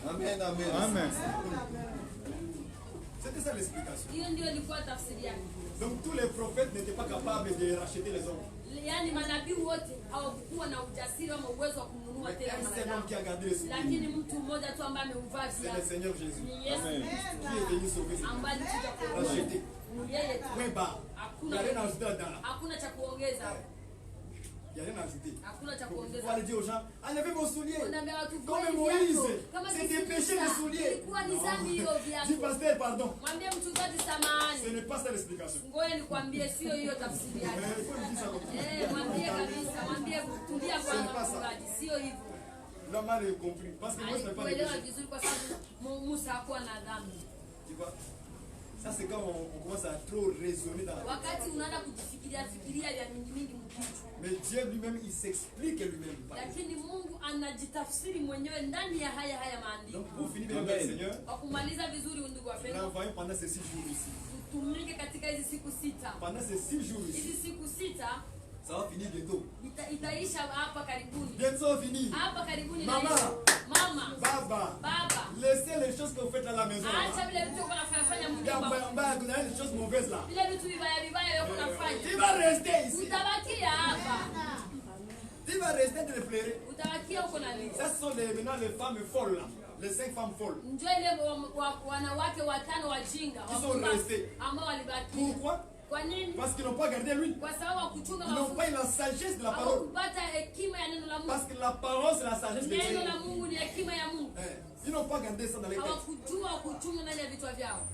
Amen, amen. Amen. C'était ça l'explication. Hiyo ndio ilikuwa tafsiri yake. Donc tous les prophètes n'étaient pas capables de racheter les hommes. Yaani manabii wote hawakuwa na ujasiri ama uwezo wa kumnunua Mais tena un seul homme qui mwanadamu. a gardé les souliers, Lakini mtu mmoja tu ambaye ameuvaa c'est le viatu Seigneur Jésus ni Yesu Amen. qui est venu sauver ses ambaye alikuja kuokoa. racheter. Ni yeye tu. Point barre. Il n'y a rien à ajouter là-dedans. Hakuna cha kuongeza. Il n'y a rien à ajouter. Hakuna cha Il faut kuongeza. aller dire aux gens, enlevez vos souliers. Unaambia watu Comme vua Moïse, viatu. Kama c'est sisi des péchés Musa, de souliers. ilikuwa ni dhambi hiyo Dis viatu. pasteur, pardon. Mwambie mchungaji Ce samahani. n'est pas ça l'explication. Ngoja nikwambie sio hiyo tafsiri Mais yake. il faut lui dire ça comme ça. Mwambie kabisa, mwambie tulia kwanza mchungaji, sio hivyo. Il a mal compris. Parce que moi, ce n'est pas des Kuelewa péchés. vizuri kwa sababu Musa hakuwa na dhambi. Tu vois? Ça c'est quand on commence à trop raisonner dans la vie. Wakati unaanza kujifikiria fikiria vya mingi mingi mkichwa. Mais Dieu lui-même, il s'explique lui-même. Lakini Mungu anajitafsiri mwenyewe ndani ya haya maandiko. Donc pour finir bien avec le Seigneur, kwa kumaliza vizuri ndugu wapendwa, travaillons pendant ces 6 jours ici. Tutumike katika hizi siku 6. Pendant ces 6 jours ici. Hizi siku 6 ça va finir bientôt. Itaisha hapa karibuni. Bientôt fini. Hapa karibuni. Mama. Mama. Baba. Baba. Laissez les choses que vous faites à la maison. Acha vile vitu uko nafanya mnyumba. Vous avez des choses mauvaises là. Vile vitu vibaya uko nafanya. Tu vas rester ici. Utabakia hapa. Tu vas rester de pleurer. Utabakia uko na nini? Ça sont maintenant les femmes folles là. Les 5 femmes folles. Njoo ile wanawake watano wajinga. Qui sont restés. Ambao walibaki. Pourquoi? Kwa nini? Parce qu'ils n'ont pas gardé lui. Kwa sababu kuchunga ils n'ont pas eu la sagesse de la parole. Kupata hekima ya neno la Mungu. Parce que la parole c'est la sagesse de Dieu. Neno la Mungu ni hekima ya Mungu. Ils n'ont pas gardé ça dans les têtes. Hawakujua kuchunga ndani ya vichwa vyao.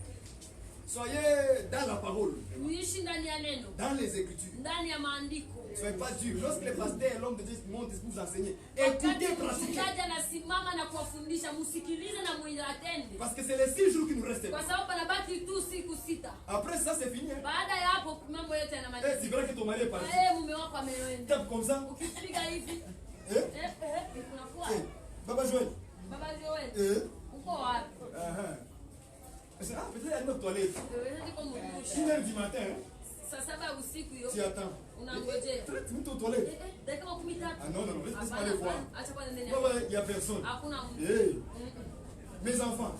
Soyez dans la parole. Uishi ndani ya neno. Dans les écritures. Ndani ya maandiko. Soyez pas dur. Lorsque les pasteurs et l'homme de Dieu montent pour vous enseigner, écoutez, pratiquez. Anasimama na kuwafundisha, msikilize na muatende. Parce que c'est les 6 jours qui nous restent. Kwa sababu panabaki tu siku 6. Après ça c'est fini. Baada ya hapo mambo yote yanamalizika. C'est vrai que ton mari est parti. Mume wako ameenda. Tape comme ça. Ukipiga hivi. Unakuwa. Baba Joël. Baba Joël. Uko wapi? Peut-être à notre toilette. 1h du matin. Saa 7 usiku hiyo. Tu attends. Unangojea. Tu mets aux toilettes. Dakika 13. Ah non, laisse-moi aller voir. Acha kwanza nene. Il n'y a personne. Hakuna mtu. Mes enfants.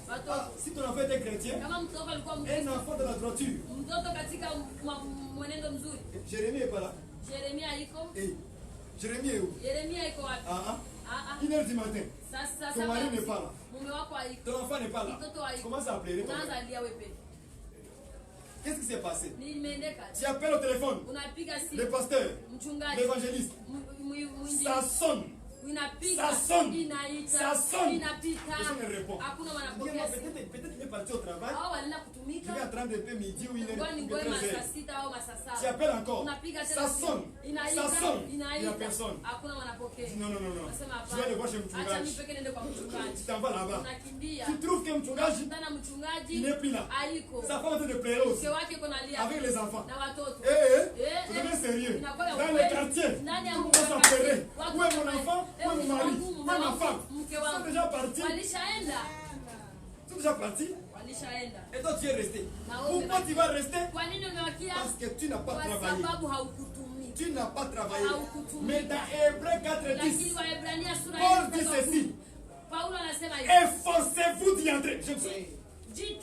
Si ton enfant était chrétien, kama mtoto alikuwa un enfant de la droiture. Mtoto katika mwenendo mzuri. Jérémie est pas là. Yeremia iko. Jérémie est où? Yeremia iko wapi? 1h du matin. Sasa ton mari n'est pas là. Mume wako haiko. Ton enfant n'est pas là. Commence à pleurer. Qu'est-ce qui s'est passé? Tu appelles au téléphone. Le pasteur. L'évangéliste. Ça sonne. Ça sonne. Ça sonne. Personne ne répond. Peut-être qu'il est parti au travail. Il est en train de payer midi ou 1h. Tu appelles encore. Ça sonne. Ça sonne. Il n'y a personne. Non. Je vais le voir chez Mchungaji. Tu t'en vas là-bas. Tu trouves que Mchungaji, il n'est plus là. Sa femme est en train de pleurer aussi. Avec les enfants. Vous devenez sérieux. Dans le quartier, on commence à pleurer. Où est mon enfant? Où est mon mari? Où est ma femme? Ils sont déjà partis. Ils sont déjà partis. Et toi tu es resté. Pourquoi tu vas rester? Parce que tu n'as pas travaillé. Tu n'as pas travaillé. Mais dans Hébreux 4:10, Paul dit ceci. Efforcez-vous d'y entrer. Je sais. Il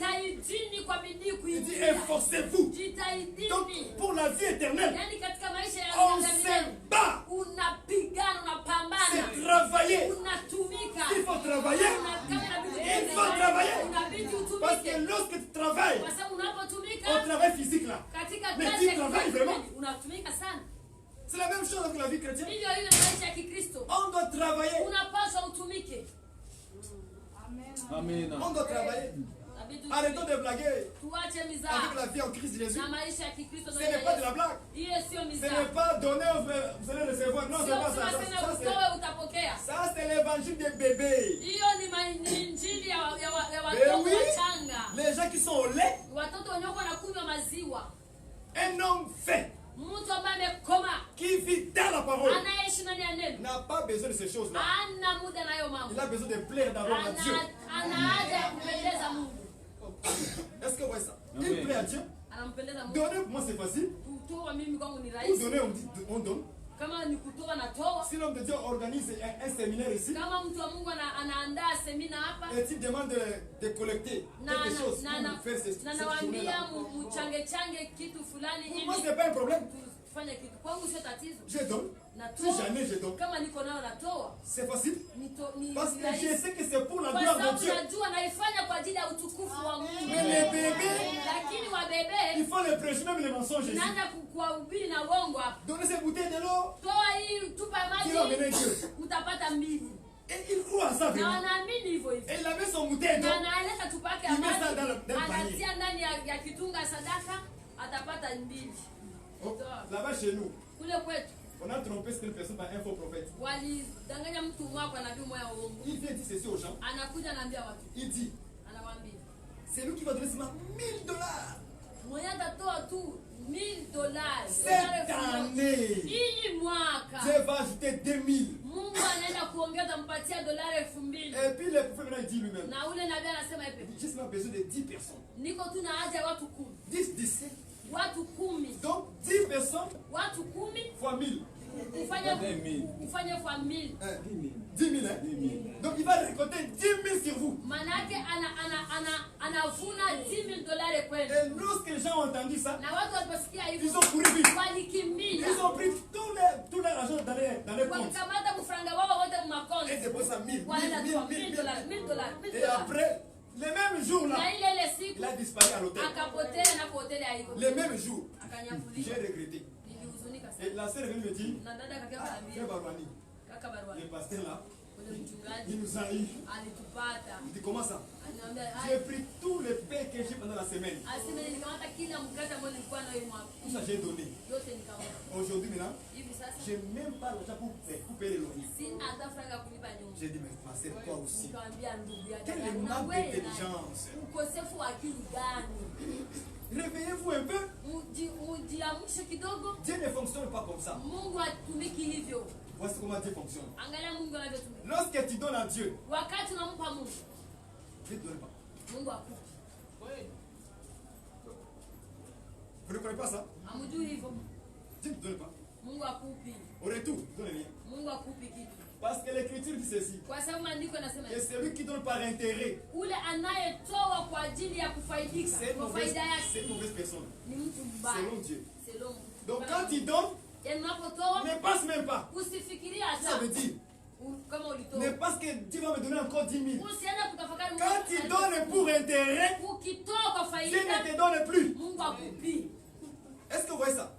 dit efforcez-vous. Donc pour la vie éternelle, on se bat. C'est travailler. Il faut travailler. Il faut travailler. Parce que lorsque tu travailles, on travaille physique là. Mais tu travailles vraiment. C'est la même chose avec la vie chrétienne. On doit travailler. Amen. On doit travailler. Arrêtons de blaguer avec la vie en Christ Jésus. Ce n'est pas de la blague. Ce n'est pas donner, vous allez recevoir. Non, c'est pas ça. Ça, c'est l'évangile des bébés. Oui, les gens qui sont au lait. Un homme fait, qui vit dans la parole, n'a pas besoin de ces choses-là. Il a besoin de plaire d'abord à Dieu. Est-ce que vous voyez ça? Il plaît à Dieu. Donner pour moi c'est facile. Ou donner on donne. Si l'homme de Dieu organise un séminaire ici, et tu demandes de collecter quelque chose pour faire cette journée-là, pour moi ce n'est pas un problème. Je donne. Si jamais je donne, c'est facile. Parce que je sais que c'est pour la gloire de Dieu. Mais les bébés, il faut les prêcher, même les mensonges. Donnez ces bouteilles de l'eau qui vont venir Dieu. Et il croit à ça vraiment. Et il avait son bouteille d'eau. Il met ça dans le panier. Oh, là-bas chez nous, on a trompé cette personne par un faux prophète. Il vient dire ceci aux gens. Il dit, C'est lui qui va donner seulement $1000. Mwenye atatoa tu $1000. Cette année, Hii mwaka Dieu va ajouter 2000. Mungu anaenda kuongeza mpatia $2000. Et puis le prophète maintenant dit lui-même, Na ule nabii anasema hivi, j'ai seulement besoin de 10 personnes. niko tu na haja ya watu 10. 10, 17. Watu 10. Donc 10 personnes Watu 10 fois 1000. Ufanye kwa 1000. 10 000, hein? Donc il va récolter 10 000 sur vous. Manake anavuna $10,000 kwenu. Et lorsque les gens ont entendu ça, Na watu waliposikia ils hivyo ont couru vite. walikimbia. Ils ont pris tout leur argent dans les comptes. Wakamata kufranga wao wote mmakonti. Et déposé ça 1000, 1000, Wanaenda 1000, kwa 1000, $1000. Et après, les mêmes jours là, Na ile siku il a disparu à l'hôtel. akapotea na kuhoteli haiko. Les mêmes jours, Akanyafulia. j'ai regretté. Nilihuzunika Et sana. la sœur est venue me dire, Na dada Frère akaambia Barouani, kaka barua. le pasteur là, Ule il mchungaji nous a eu. alitupata. Il dit comment ça? Anaambia J'ai pris tous les pains que j'ai pendant la semaine. aseme nilikamata kila mkate ambao nilikuwa nayo mwaka. Tout ça j'ai donné. Yote nikamata. Aujourd'hui maintenant, Hivi sasa j'ai même pas l'argent pour payer le loyer. sina hata franga kulipa nyumba. J'ai dit, mais ma sœur, toi aussi. Nikamwambia ndugu yake. Quel est le na manque wewe d'intelligence? ukosefu wa akili gani? Réveillez-vous un peu. Ujiamshe kidogo. Dieu ne fonctionne pas comme ça. Mungu hatumiki hivyo. Voici comment Dieu fonctionne. Angalia Mungu anavyotumika. Lorsque tu donnes à Dieu, Wakati unampa Mungu, Dieu ne donne pas. Mungu akupi. Vous ne comprenez pas ça? Hamjui hivyo? Dieu ne donne pas. Mungu akupi. Au retour, donne rien. Mungu akupi kitu. Parce que l'écriture dit ceci. Kwa sababu maandiko yanasema Que celui qui donne par intérêt, ule anayetoa kwa ajili ya kufaidika, c'est une kwa mauvaise, faida c'est yake une mauvaise personne. ni mtu mbaya. Selon Dieu. Selon. Donc quand il donne, unapotoa ne passe même pas. usifikiria Ça hata veut dire, kama ulitoa. ne pense que Dieu va me donner encore 10 000. Usiende kutafakari Quand il donne pour intérêt, ukitoa kwa Dieu faida ne te donne plus. Mungu akupi. Est-ce que vous voyez ça?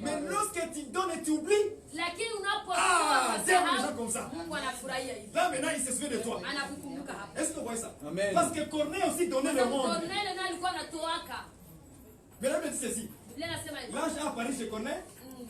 Mais lorsque tu donnes et tu oublies, Lakini unapotoa ah, kwa Dieu aime les sahau, gens comme ça. Mungu anafurahia hivyo. Là maintenant, il se souvient de toi. Anakukumbuka hapo. Est-ce que vous voyez ça? Amen. Parce que Corneille aussi donnait le monde. Kornelio naye alikuwa anatoaka. Maintenant, il me dit ceci. Biblia inasema hivyo. L'ange a apparu chez Corneille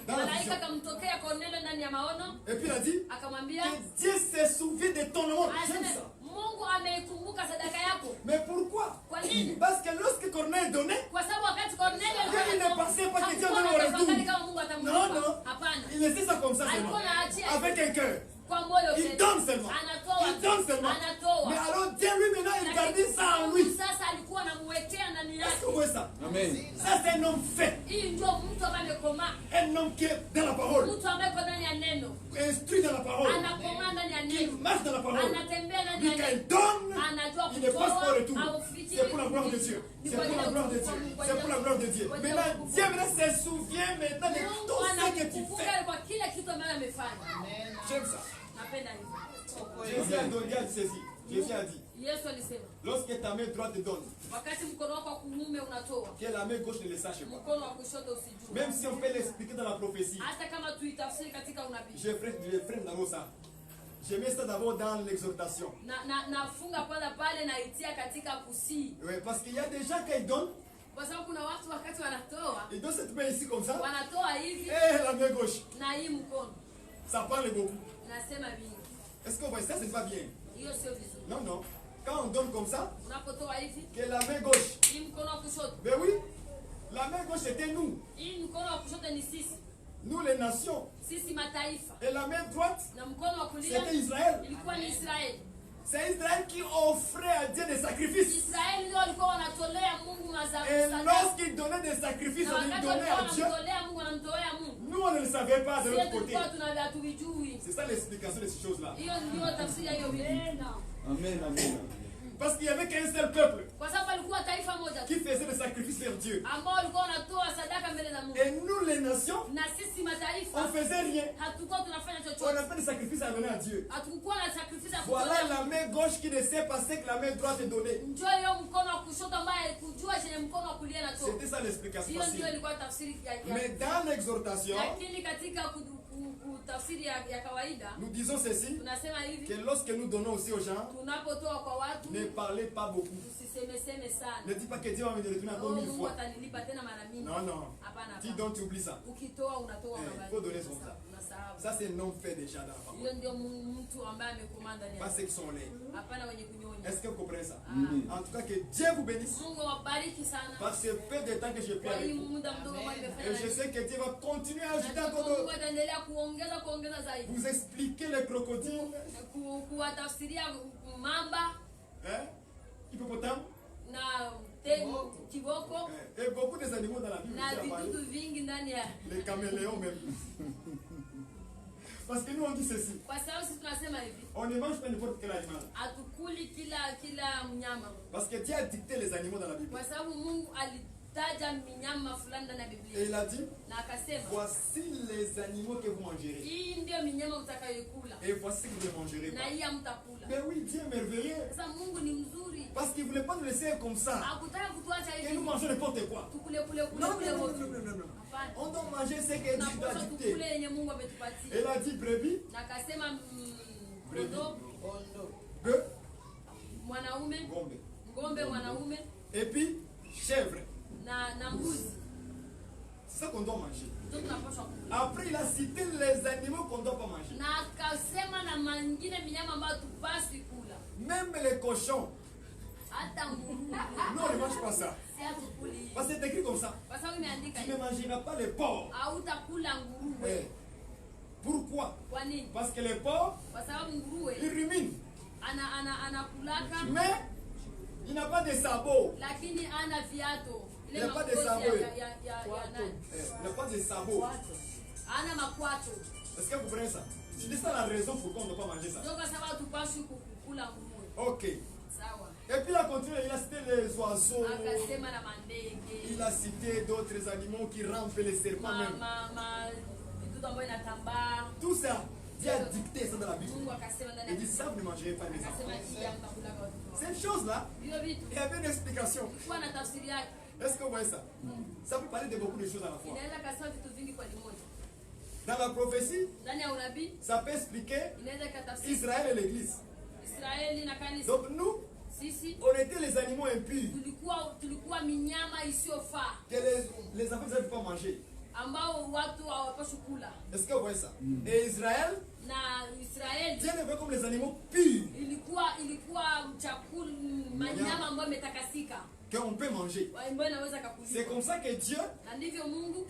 dans la Malaika vision. akamtokea Kornelio ndani ya maono, Et puis il a dit akamwambia que Dieu se souvient de ton nom. J'aime aseme ça. Mungu ameikumbuka sadaka yako. Mais pourquoi? Kwa nini? Parce que lorsque Corneille donnait, Kwa sababu wakati Kornelio il ne pensait pas que Dieu hakuwa donne au anatafakari retour. kama Mungu Non, atamlipa. non. Hapana. Il laissait ça comme ça seulement. Alikuwa anaachia Avec un cœur. kwa moyo Il tena. donne seulement. Anatoa. Il donne seulement. Anatoa. Mais alors Dieu lui maintenant, il gardait ça en lui. Sasa alikuwa anamwekea ndani Est-ce que vous yake. voyez ça? Amen. Ça c'est un homme fait. Hii ndio mtu ambaye amekomaa. Un homme qui est dans la parole. Mtu ambaye yuko ndani ya neno. Instruit dans la parole. Anakomaa ndani ya Qui neno. marche dans la parole. Anatembea ndani Lui ya quand neno. il donne, Anajua il ne passe pas au retour. kutoa au fikiri. C'est pour la gloire de Dieu. C'est pour la gloire de Dieu. C'est pour la gloire de Dieu. Maintenant, Dieu maintenant se souvient maintenant de Mungu tout ce que tu anakukumbuka fais. kwa kila kitu ambacho amefanya. J'aime ça. Napenda hivyo. Jésus a dit ceci. Jésus a dit, Yesu alisema, lorsque ta main droite te donne, wakati mkono wako wa kuume unatoa, que la main gauche ne le sache pas. mkono wa kushoto usijue. Même si on peut l'expliquer dans la prophétie. Hata kama tuitafsiri katika unabii. Je ferai dans ça. Je mets ça d'abord dans l'exhortation. Nafunga pale naitia katika kusii. Oui, parce qu'il y a des gens qui donnent, Kwa sababu kuna watu wakati wanatoa, ils donnent cette main ici comme ça, wanatoa hivi et la main gauche. na hii mkono. Ça parle beaucoup. Nasema vingi. Est-ce que vous voyez ça, c'est pas bien? Hiyo sio vizuri. Non, non. Quand on donne comme ça, Unapotoa hivi, que la main gauche. hii mkono wa kushoto. Ben oui, la main gauche c'était nous. Hii mkono wa kushoto ni sisi. Nous les nations. Sisi mataifa. Et la main droite, Na mkono wa kulia c'était Israël. ilikuwa ni Israeli. C'est Israël qui offrait à Dieu des sacrifices. Israeli ndio walikuwa wanatolea Mungu Et sadaka. lorsqu'ils donnaient des sacrifices, Na on les wakati donnait walikuwa à Dieu. wanamtolea Mungu, wanamtolea Mungu. Nous, on ne le savait pas de Sisi l'autre côté. tulikuwa tunavijui. C'est ça l'explication de ces choses-là. Hiyo ndio tafsiri ya hiyo Biblia. Amen. Amen. Parce qu'il n'y avait qu'un seul peuple Kwa sababu alikuwa taifa moja qui faisait des sacrifices vers Dieu. ambao walikuwa wanatoa sadaka mbele za Mungu. Et nous, les nations, Na sisi on mataifa ne faisait rien. hatukuwa tunafanya On chochote. a fait des sacrifices à donner à Dieu. Hatukuwa na sacrifice ya Voilà kutolea. la main gauche qui ne sait pas ce que la main droite est donnée. Njoo hiyo mkono wa kushoto ambaye kujua chenye mkono wa kulia natoa. C'était ça l'explication Hiyo ndio facile. ilikuwa tafsiri ya Mais dans l'exhortation, lakini katika tafsiri ya kawaida nous disons ceci, tunasema hivi, que lorsque nous donnons aussi aux gens, tunapotoa kwa watu ne parlez pas beaucoup. Ne dis pas que Dieu va me retourner encore 1000 fois. Non, non. Dis donc tu oublies ça. Il faut donner son temps. Ça c'est non fait déjà dans la parole. Pas ceux qui sont laids. Est-ce que vous comprenez ça? En tout cas, que Dieu vous bénisse. Parce que peu de temps que je prie avec vous. Et je sais que Dieu va continuer à ajouter encore vous expliquer les crocodiles. Hippopotame. Et beaucoup des animaux dans la Bible. Les caméléons même. Parce que nous on dit ceci. On ne mange pas n'importe quel animal. Parce que Dieu a dicté les animaux dans la Bible. Et il a dit, voici les animaux que vous mangerez. Et voici que vous ne mangerez pas. Mais oui, Dieu est merveilleux. Parce qu'il ne voulait pas nous laisser comme ça. Que nous mangeons n'importe quoi. Non. On doit manger ce que Dieu a dicté. Et il a dit brebis. Ngombe. Et puis chèvre. C'est ça qu'on doit manger. Après, il a cité les animaux qu'on ne doit pas manger. Même les cochons. Non, on ne mange pas ça. Parce que c'est écrit comme ça. Tu ne mangeras pas les porcs. Pourquoi? Parce que les porcs, ils ruminent. Mais il n'a pas de sabots. Il n'a pas de sabots. Il n'a pas de sabots. Est-ce que vous comprenez ça? C'est ça la raison pourquoi on ne doit pas manger ça. Ok. Et puis il a continué, il a cité les oiseaux. Il a cité d'autres animaux qui rampent, les serpents même. Tout ça, Dieu a dicté ça dans la Bible. Il dit ça, vous ne mangerez pas les enfants. Cette chose-là, il y avait une explication. Est-ce que vous voyez ça? Ça peut parler de beaucoup de choses à la fois. Dans la prophétie, ça peut expliquer Israël et l'Église. Donc nous, on était les animaux impurs que les enfants ne peuvent pas manger. Est-ce que vous voyez ça? Et Israël, Dieu le veut comme les animaux purs qu'on peut manger. C'est comme ça que Dieu,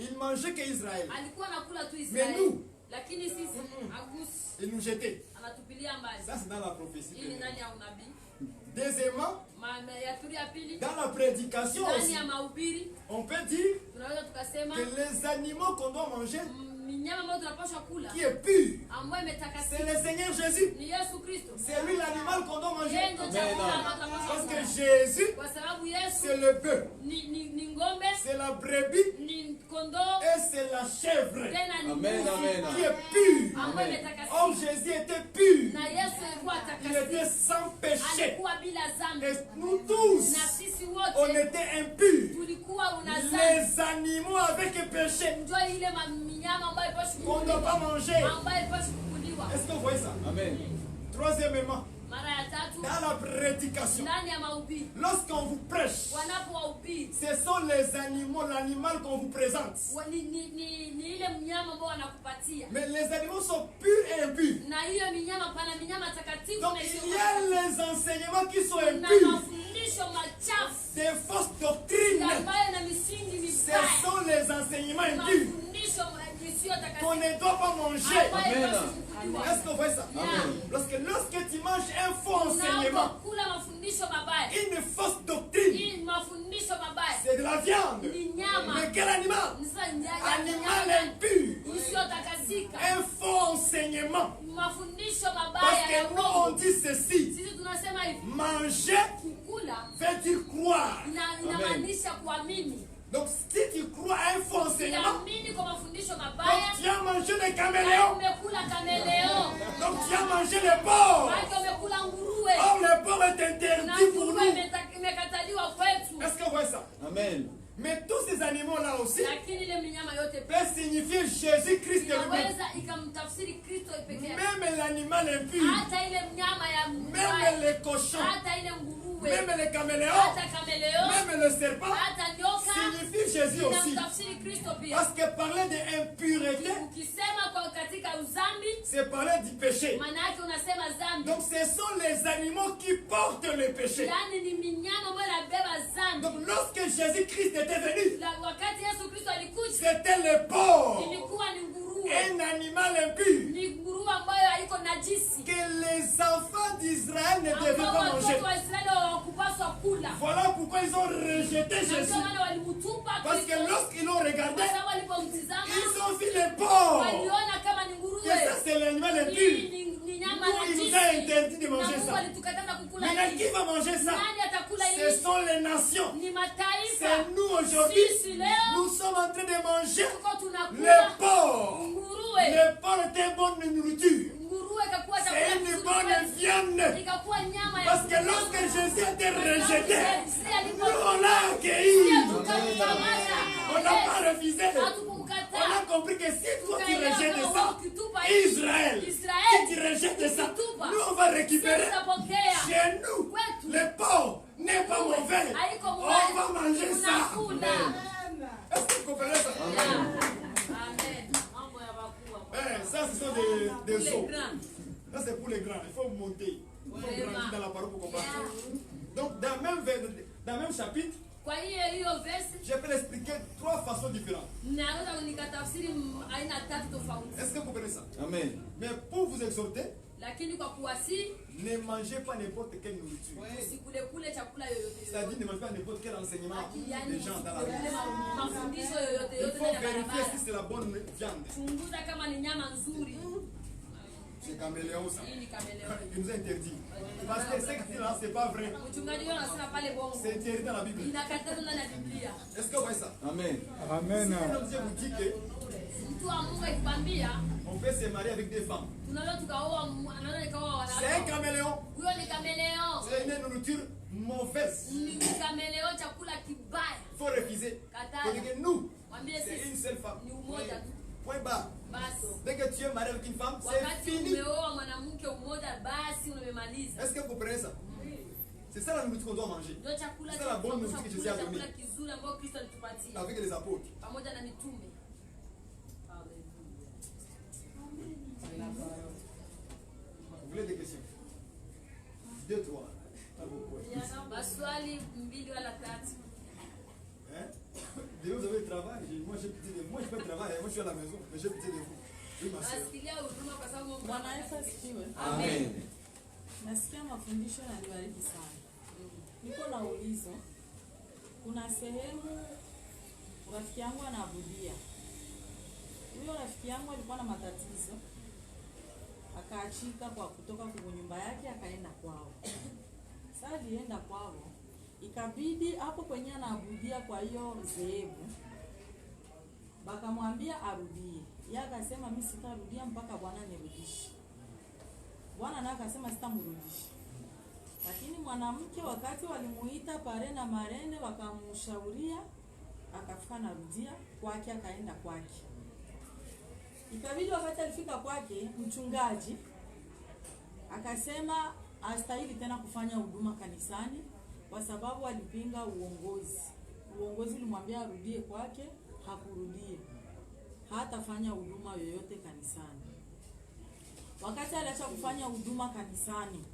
il mangeait qu'Israël. Mais nous, il nous jetait. Ça c'est dans la prophétie. Deuxièmement, dans la prédication aussi, on peut dire que les animaux qu'on doit manger, qui est pur, c'est le Seigneur Jésus. C'est lui l'animal qu'on doit manger. Parce que Jésus, c'est le bœuf, c'est la brebis et c'est la chèvre. Amen, amen. Qui est pur. Oh, Jésus était pur. Il était sans péché. Et nous tous, on était impurs. Les animaux avec péché, on ne doit pas manger. Est-ce que vous voyez ça? Amen. Troisièmement, dans la prédication, lorsqu'on vous prêche, ce sont les animaux, l'animal qu'on vous présente. Mais les animaux sont purs et impurs. Donc il y a les enseignements qui sont impurs. Des fausses doctrines. Ce sont les enseignements impurs qu'on ne doit pas manger. Amen. Est-ce que vous voyez ça? Lorsque tu manges un faux enseignement, une fausse doctrine, c'est de la viande. Mais quel animal? Animal impur. Un faux enseignement. Parce que nous on dit ceci. Manger veut dire croire. Amen. Donc si tu crois à un faux enseignement, donc tu as mangé les caméléons. Donc tu as mangé les porcs. Or le porc est interdit pour nous. Est-ce que vous voyez ça? Amen. Mais tous ces animaux-là aussi peuvent signifier Jésus-Christ lui-même. Même l'animal impur, même les les cochons, même les caméléons, même le serpent, signifie Jésus aussi. Parce que parler d'impureté, c'est parler du péché. Donc ce sont les animaux qui portent le péché. Donc lorsque Jésus-Christ était venu, c'était le porc, un animal impur, que les enfants d'Israël ne devaient pas manger. Voilà pourquoi ils ont rejeté Jésus. Parce que lorsqu'ils l'ont regardé, ils ont vu le porc. Et ça c'est l'animal impur. Il nous a interdit de manger ça. Maintenant qui va manger ça? Ce sont les nations. C'est nous aujourd'hui. Nous sommes en train de manger le porc. Le porc est une bonne nourriture. C'est une bonne viande. Parce que lorsque Jésus a été rejeté, nous on l'a accueilli. On n'a pas refusé. On a compris que si toi tu rejettes ça, Israël, si tu rejettes ça, nous on va récupérer. Chez nous, le porc n'est pas mauvais. On va manger ça. Est-ce que vous comprenez ça? Ça, ce sont des os. Ça, c'est pour les grands. Il faut monter. Il faut grandir dans la parole pour comprendre. Donc, dans le même chapitre, je peux l'expliquer 3 façons différentes. Est-ce que vous connaissez ça? Amen. Mais pour vous exhorter, ne mangez pas n'importe quelle nourriture. C'est-à-dire ne mangez pas n'importe quel enseignement des gens dans la vie. Il faut vérifier si c'est la bonne viande. C'est caméléon ça. Il nous a interdit. Parce que ce que là, c'est pas vrai. C'est interdit dans la Bible. Est-ce que vous voyez ça? Amen. Amen. Si Dieu vous dit que on peut se marier avec des femmes, c'est un caméléon. C'est une nourriture mauvaise. Il faut refuser. Parce que nous, c'est une seule femme. Point barre. Dès que tu es marié avec une femme, c'est fini. Est-ce que vous comprenez ça? C'est ça la nourriture qu'on doit manger. C'est la bonne nourriture que Jésus a donnée avec les apôtres. Vous voulez des questions? 2, 3. Vous avez le travail. Moi, j'ai pitié de vous. Moi, je fais le travail. Moi, je suis à la maison. Mais j'ai pitié de vous. Oui, ma soeur. Amen. Nasikia mafundisho yanibariki sana. Niko na ulizo. Kuna sehemu rafiki yangu anaabudia. Huyo rafiki yangu alikuwa na matatizo. Akaachika kwa kutoka kwa nyumba yake akaenda kwao. Sasa alienda kwao. Ikabidi hapo kwenye anaabudia kwa hiyo zehebu. Bakamwambia arudie. Yeye akasema mimi sitarudia mpaka Bwana nirudishe. Bwana naye akasema sitamrudisha. Lakini mwanamke wakati walimuita pare na marene wakamshauria akafika narudia kwake akaenda kwake. Ikabidi wakati alifika kwake mchungaji akasema hastahili tena kufanya huduma kanisani kwa sababu alipinga uongozi. Uongozi ulimwambia arudie kwake, hakurudie. Hatafanya huduma yoyote kanisani. Wakati aliacha kufanya huduma kanisani,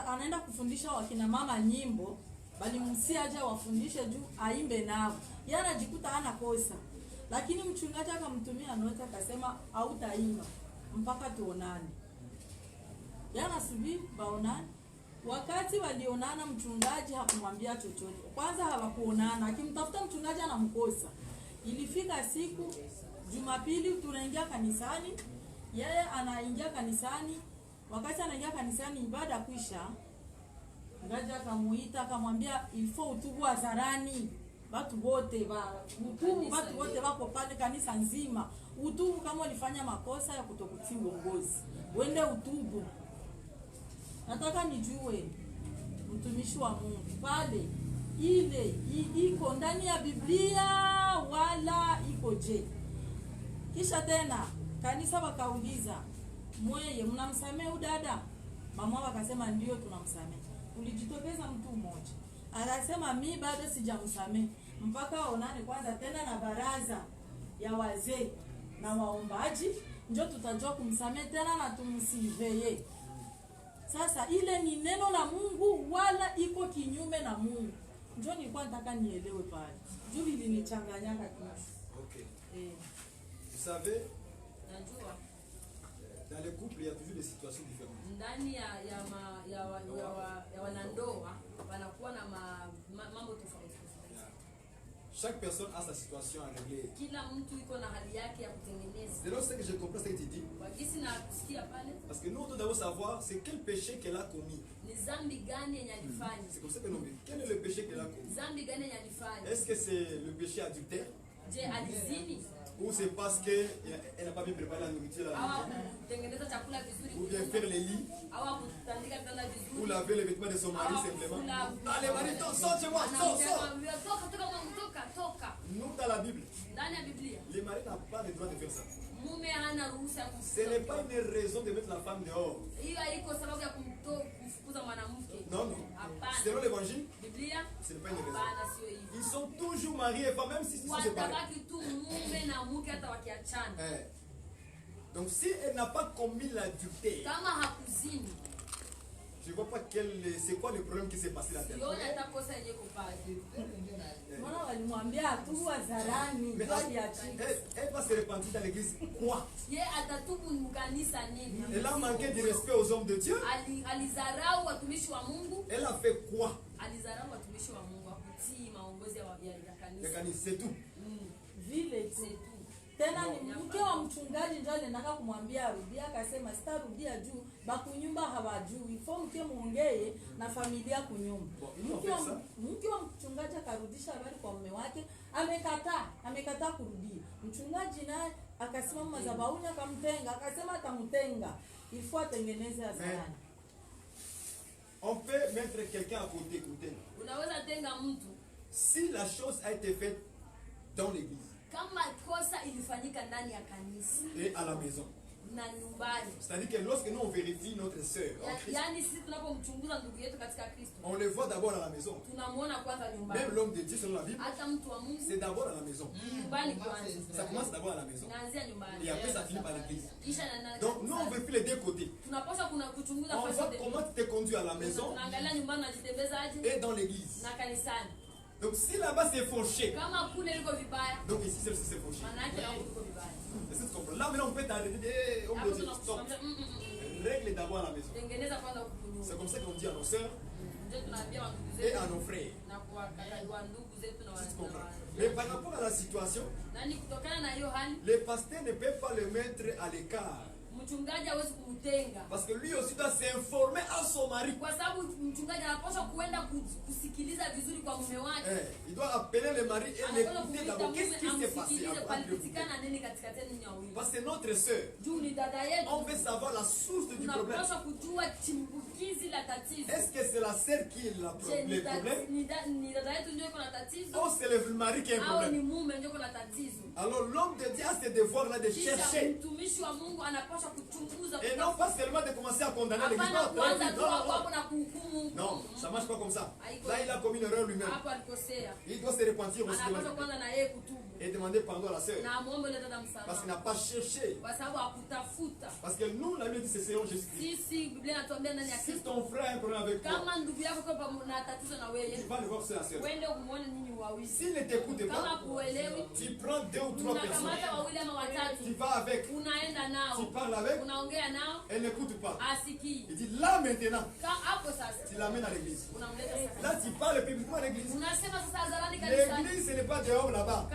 anaenda kufundisha wakina mama nyimbo, bali msia aje wafundishe juu aimbe nao. Yeye anajikuta hana kosa. Lakini mchungaji akamtumia nota akasema hautaimba mpaka tuonane. Yeye anasubiri baonane. Wakati walionana mchungaji hakumwambia chochote. Kwanza hawakuonana, akimtafuta mchungaji anamkosa. Ilifika siku Jumapili tunaingia kanisani, yeye anaingia kanisani. Wakati anaingia kanisani ibada kwisha, mchungaji akamuita akamwambia ilifo utubu hadharani. Watu wote watu wote wako pale kanisa nzima. Utubu kama ulifanya makosa ya kutokutii uongozi. Uende utubu. Nataka nijue mtumishi wa Mungu pale ile iko ndani ya Biblia wala iko je? Kisha tena kanisa wakauliza, "Mweye mnamsamehe udada?" mama wakasema ndio tunamsamehe. Ulijitokeza mtu mmoja akasema mi bado sijamsamehe mpaka waonane kwanza tena na baraza ya wazee na waombaji, ndio tutajua kumsamehe tena na tumsiveye. Sasa ile ni neno la Mungu wala iko kinyume na Mungu? Ndio nilikuwa nataka nielewe pale. Juu ilinichanganyanga kiasi. OK. Vous savez, dans les couples, il y a toujours des situations différentes. Ndani ya wanandoa wanakuwa na mambo tofauti. Chaque personne a sa situation à régler. Kila mtu iko na hali yake ya kutengeneza. C'est là ce que je comprends ce que tu dis. Wagisi na kusikia pale. Parce que nous devons savoir c'est quel péché qu'elle a commis. Ni zambi gani yenye alifanya? C'est comme ça que nous vivons. Quel est le péché qu'elle a commis? Zambi gani yenye alifanya? Est-ce que c'est le péché adultère? Je alizini? Ou c'est parce qu'elle n'a pas bien préparé la nourriture à la maison? Ou bien faire les lits? Ou laver les vêtements de son mari simplement? Allez, mari, sors chez moi, sors! Nous, dans la Bible, les maris n'ont pas le droit de faire ça. Ce n'est pas une raison de mettre la femme dehors. Non, non. Selon l'évangile, ce n'est pas une raison. Ils sont toujours mariés et pas même s'ils sont séparés. Donc si elle n'a pas commis l'adultère, je ne vois pas c'est quoi le problème qui s'est passé là-dedans. Elle va se repentir dans l'église. Quoi? Elle a manqué de respect aux hommes de Dieu. Elle a fait quoi? C'est tout. Tena ni mke wa mchungaji ndio alinaka kumwambia arudia, akasema sitarudia juu bakunyumba hawajui. Ifo mke muongee na familia kunyumba. Mke wa mchungaji akarudisha habari kwa mume wake, amekataa kurudia. Mchungaji naye akasimama madhabahuni akamtenga, akasema atamtenga. Ifo atengeneze hasara. On peut mettre quelqu'un à côté, écoutez. Unaweza tenga mtu. Si la chose a été faite dans l'église. Kama kosa ilifanyika ndani ya kanisa et à la maison. Na nyumbani. C'est-à-dire que lorsque nous on vérifie notre sœur en Christ, yani sisi tunapomchunguza ndugu yetu katika Kristo, on le voit d'abord à la maison. Tunamuona kwanza nyumbani. Même l'homme de Dieu selon la Bible, hata mtu wa Mungu, c'est d'abord à la maison. Nyumbani kwanza. Ça commence d'abord à la maison. Inaanzia nyumbani. Et après ça finit par l'église. Kisha Donc nous on vérifie les deux côtés. Tunapaswa kuchunguza on voit comment tu t'es conduit à la maison tunaangalia nyumbani unajitebezaje et dans l'église. Na kanisani. Donc si là-bas c'est fauché, donc ici c'est fauché. Est-ce que tu comprends? Là maintenant on peut t'arrêter, on peut dire stop. Règle d'abord à la maison. C'est comme ça qu'on dit à nos sœurs et à nos frères. Tu comprends? Mais par rapport à la situation, le pasteur ne peut pas le mettre à l'écart. Parce que lui aussi doit s'informer à son mari. Il doit appeler le mari et l'écouter d'abord. Qu'est-ce qui s'est passé? Parce que notre soeur, on veut savoir la source du problème. Est-ce que c'est la sœur qui est le problème? Ou c'est le mari qui a un problème? Alors l'homme de Dieu a ce devoir-là de chercher. Et non pas seulement de commencer à condamner l'église. Non, ça ne marche pas comme ça. Là, il a commis une erreur lui-même. Il doit se repentir aussi et demander pardon à la sœur. Parce qu'il n'a pas cherché. Parce que nous, la Bible dit c'est Seigneur Jésus-Christ. Si ton frère a un problème avec toi, tu vas le voir sur la sœur. S'il ne t'écoute pas, tu prends 2 ou 3 personnes. Tu vas avec. Tu parles avec. Elle n'écoute pas. Il dit là maintenant, tu l'amènes à l'église. Là tu parles publiquement à l'église. L'église ce n'est pas dehors là-bas.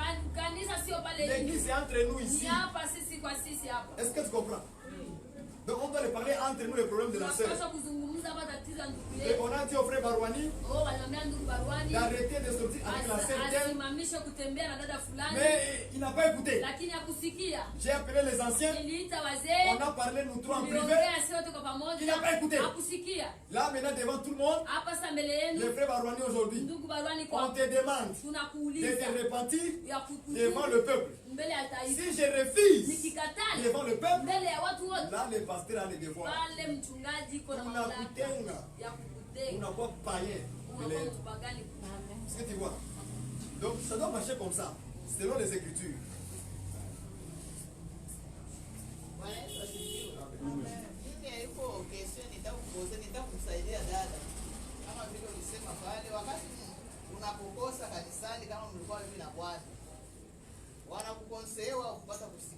L'église c'est entre nous ici. Est-ce que tu comprends? Donc on doit le parler entre nous le problème de la sœur. Et on a dit au frère Barouani d'arrêter de sortir avec la sœur d'elle. Mais il n'a pas écouté. J'ai appelé les anciens. On a parlé nous trois en privé. Il n'a pas écouté. Là, maintenant, devant tout le monde, les frères Barouani aujourd'hui, on te demande de te repentir devant le peuple. Si je refuse devant le peuple, là, le pasteur a le devoir. On n'a pas païen. Est-ce que tu vois? Donc, ça doit marcher comme ça, selon les Écritures. Nitakusaidia dada, kama vile ulisema pale, wakati unapokosa kanisani, kama mlikuwa hivi na Bwana wanakukonsewa kupata kusikia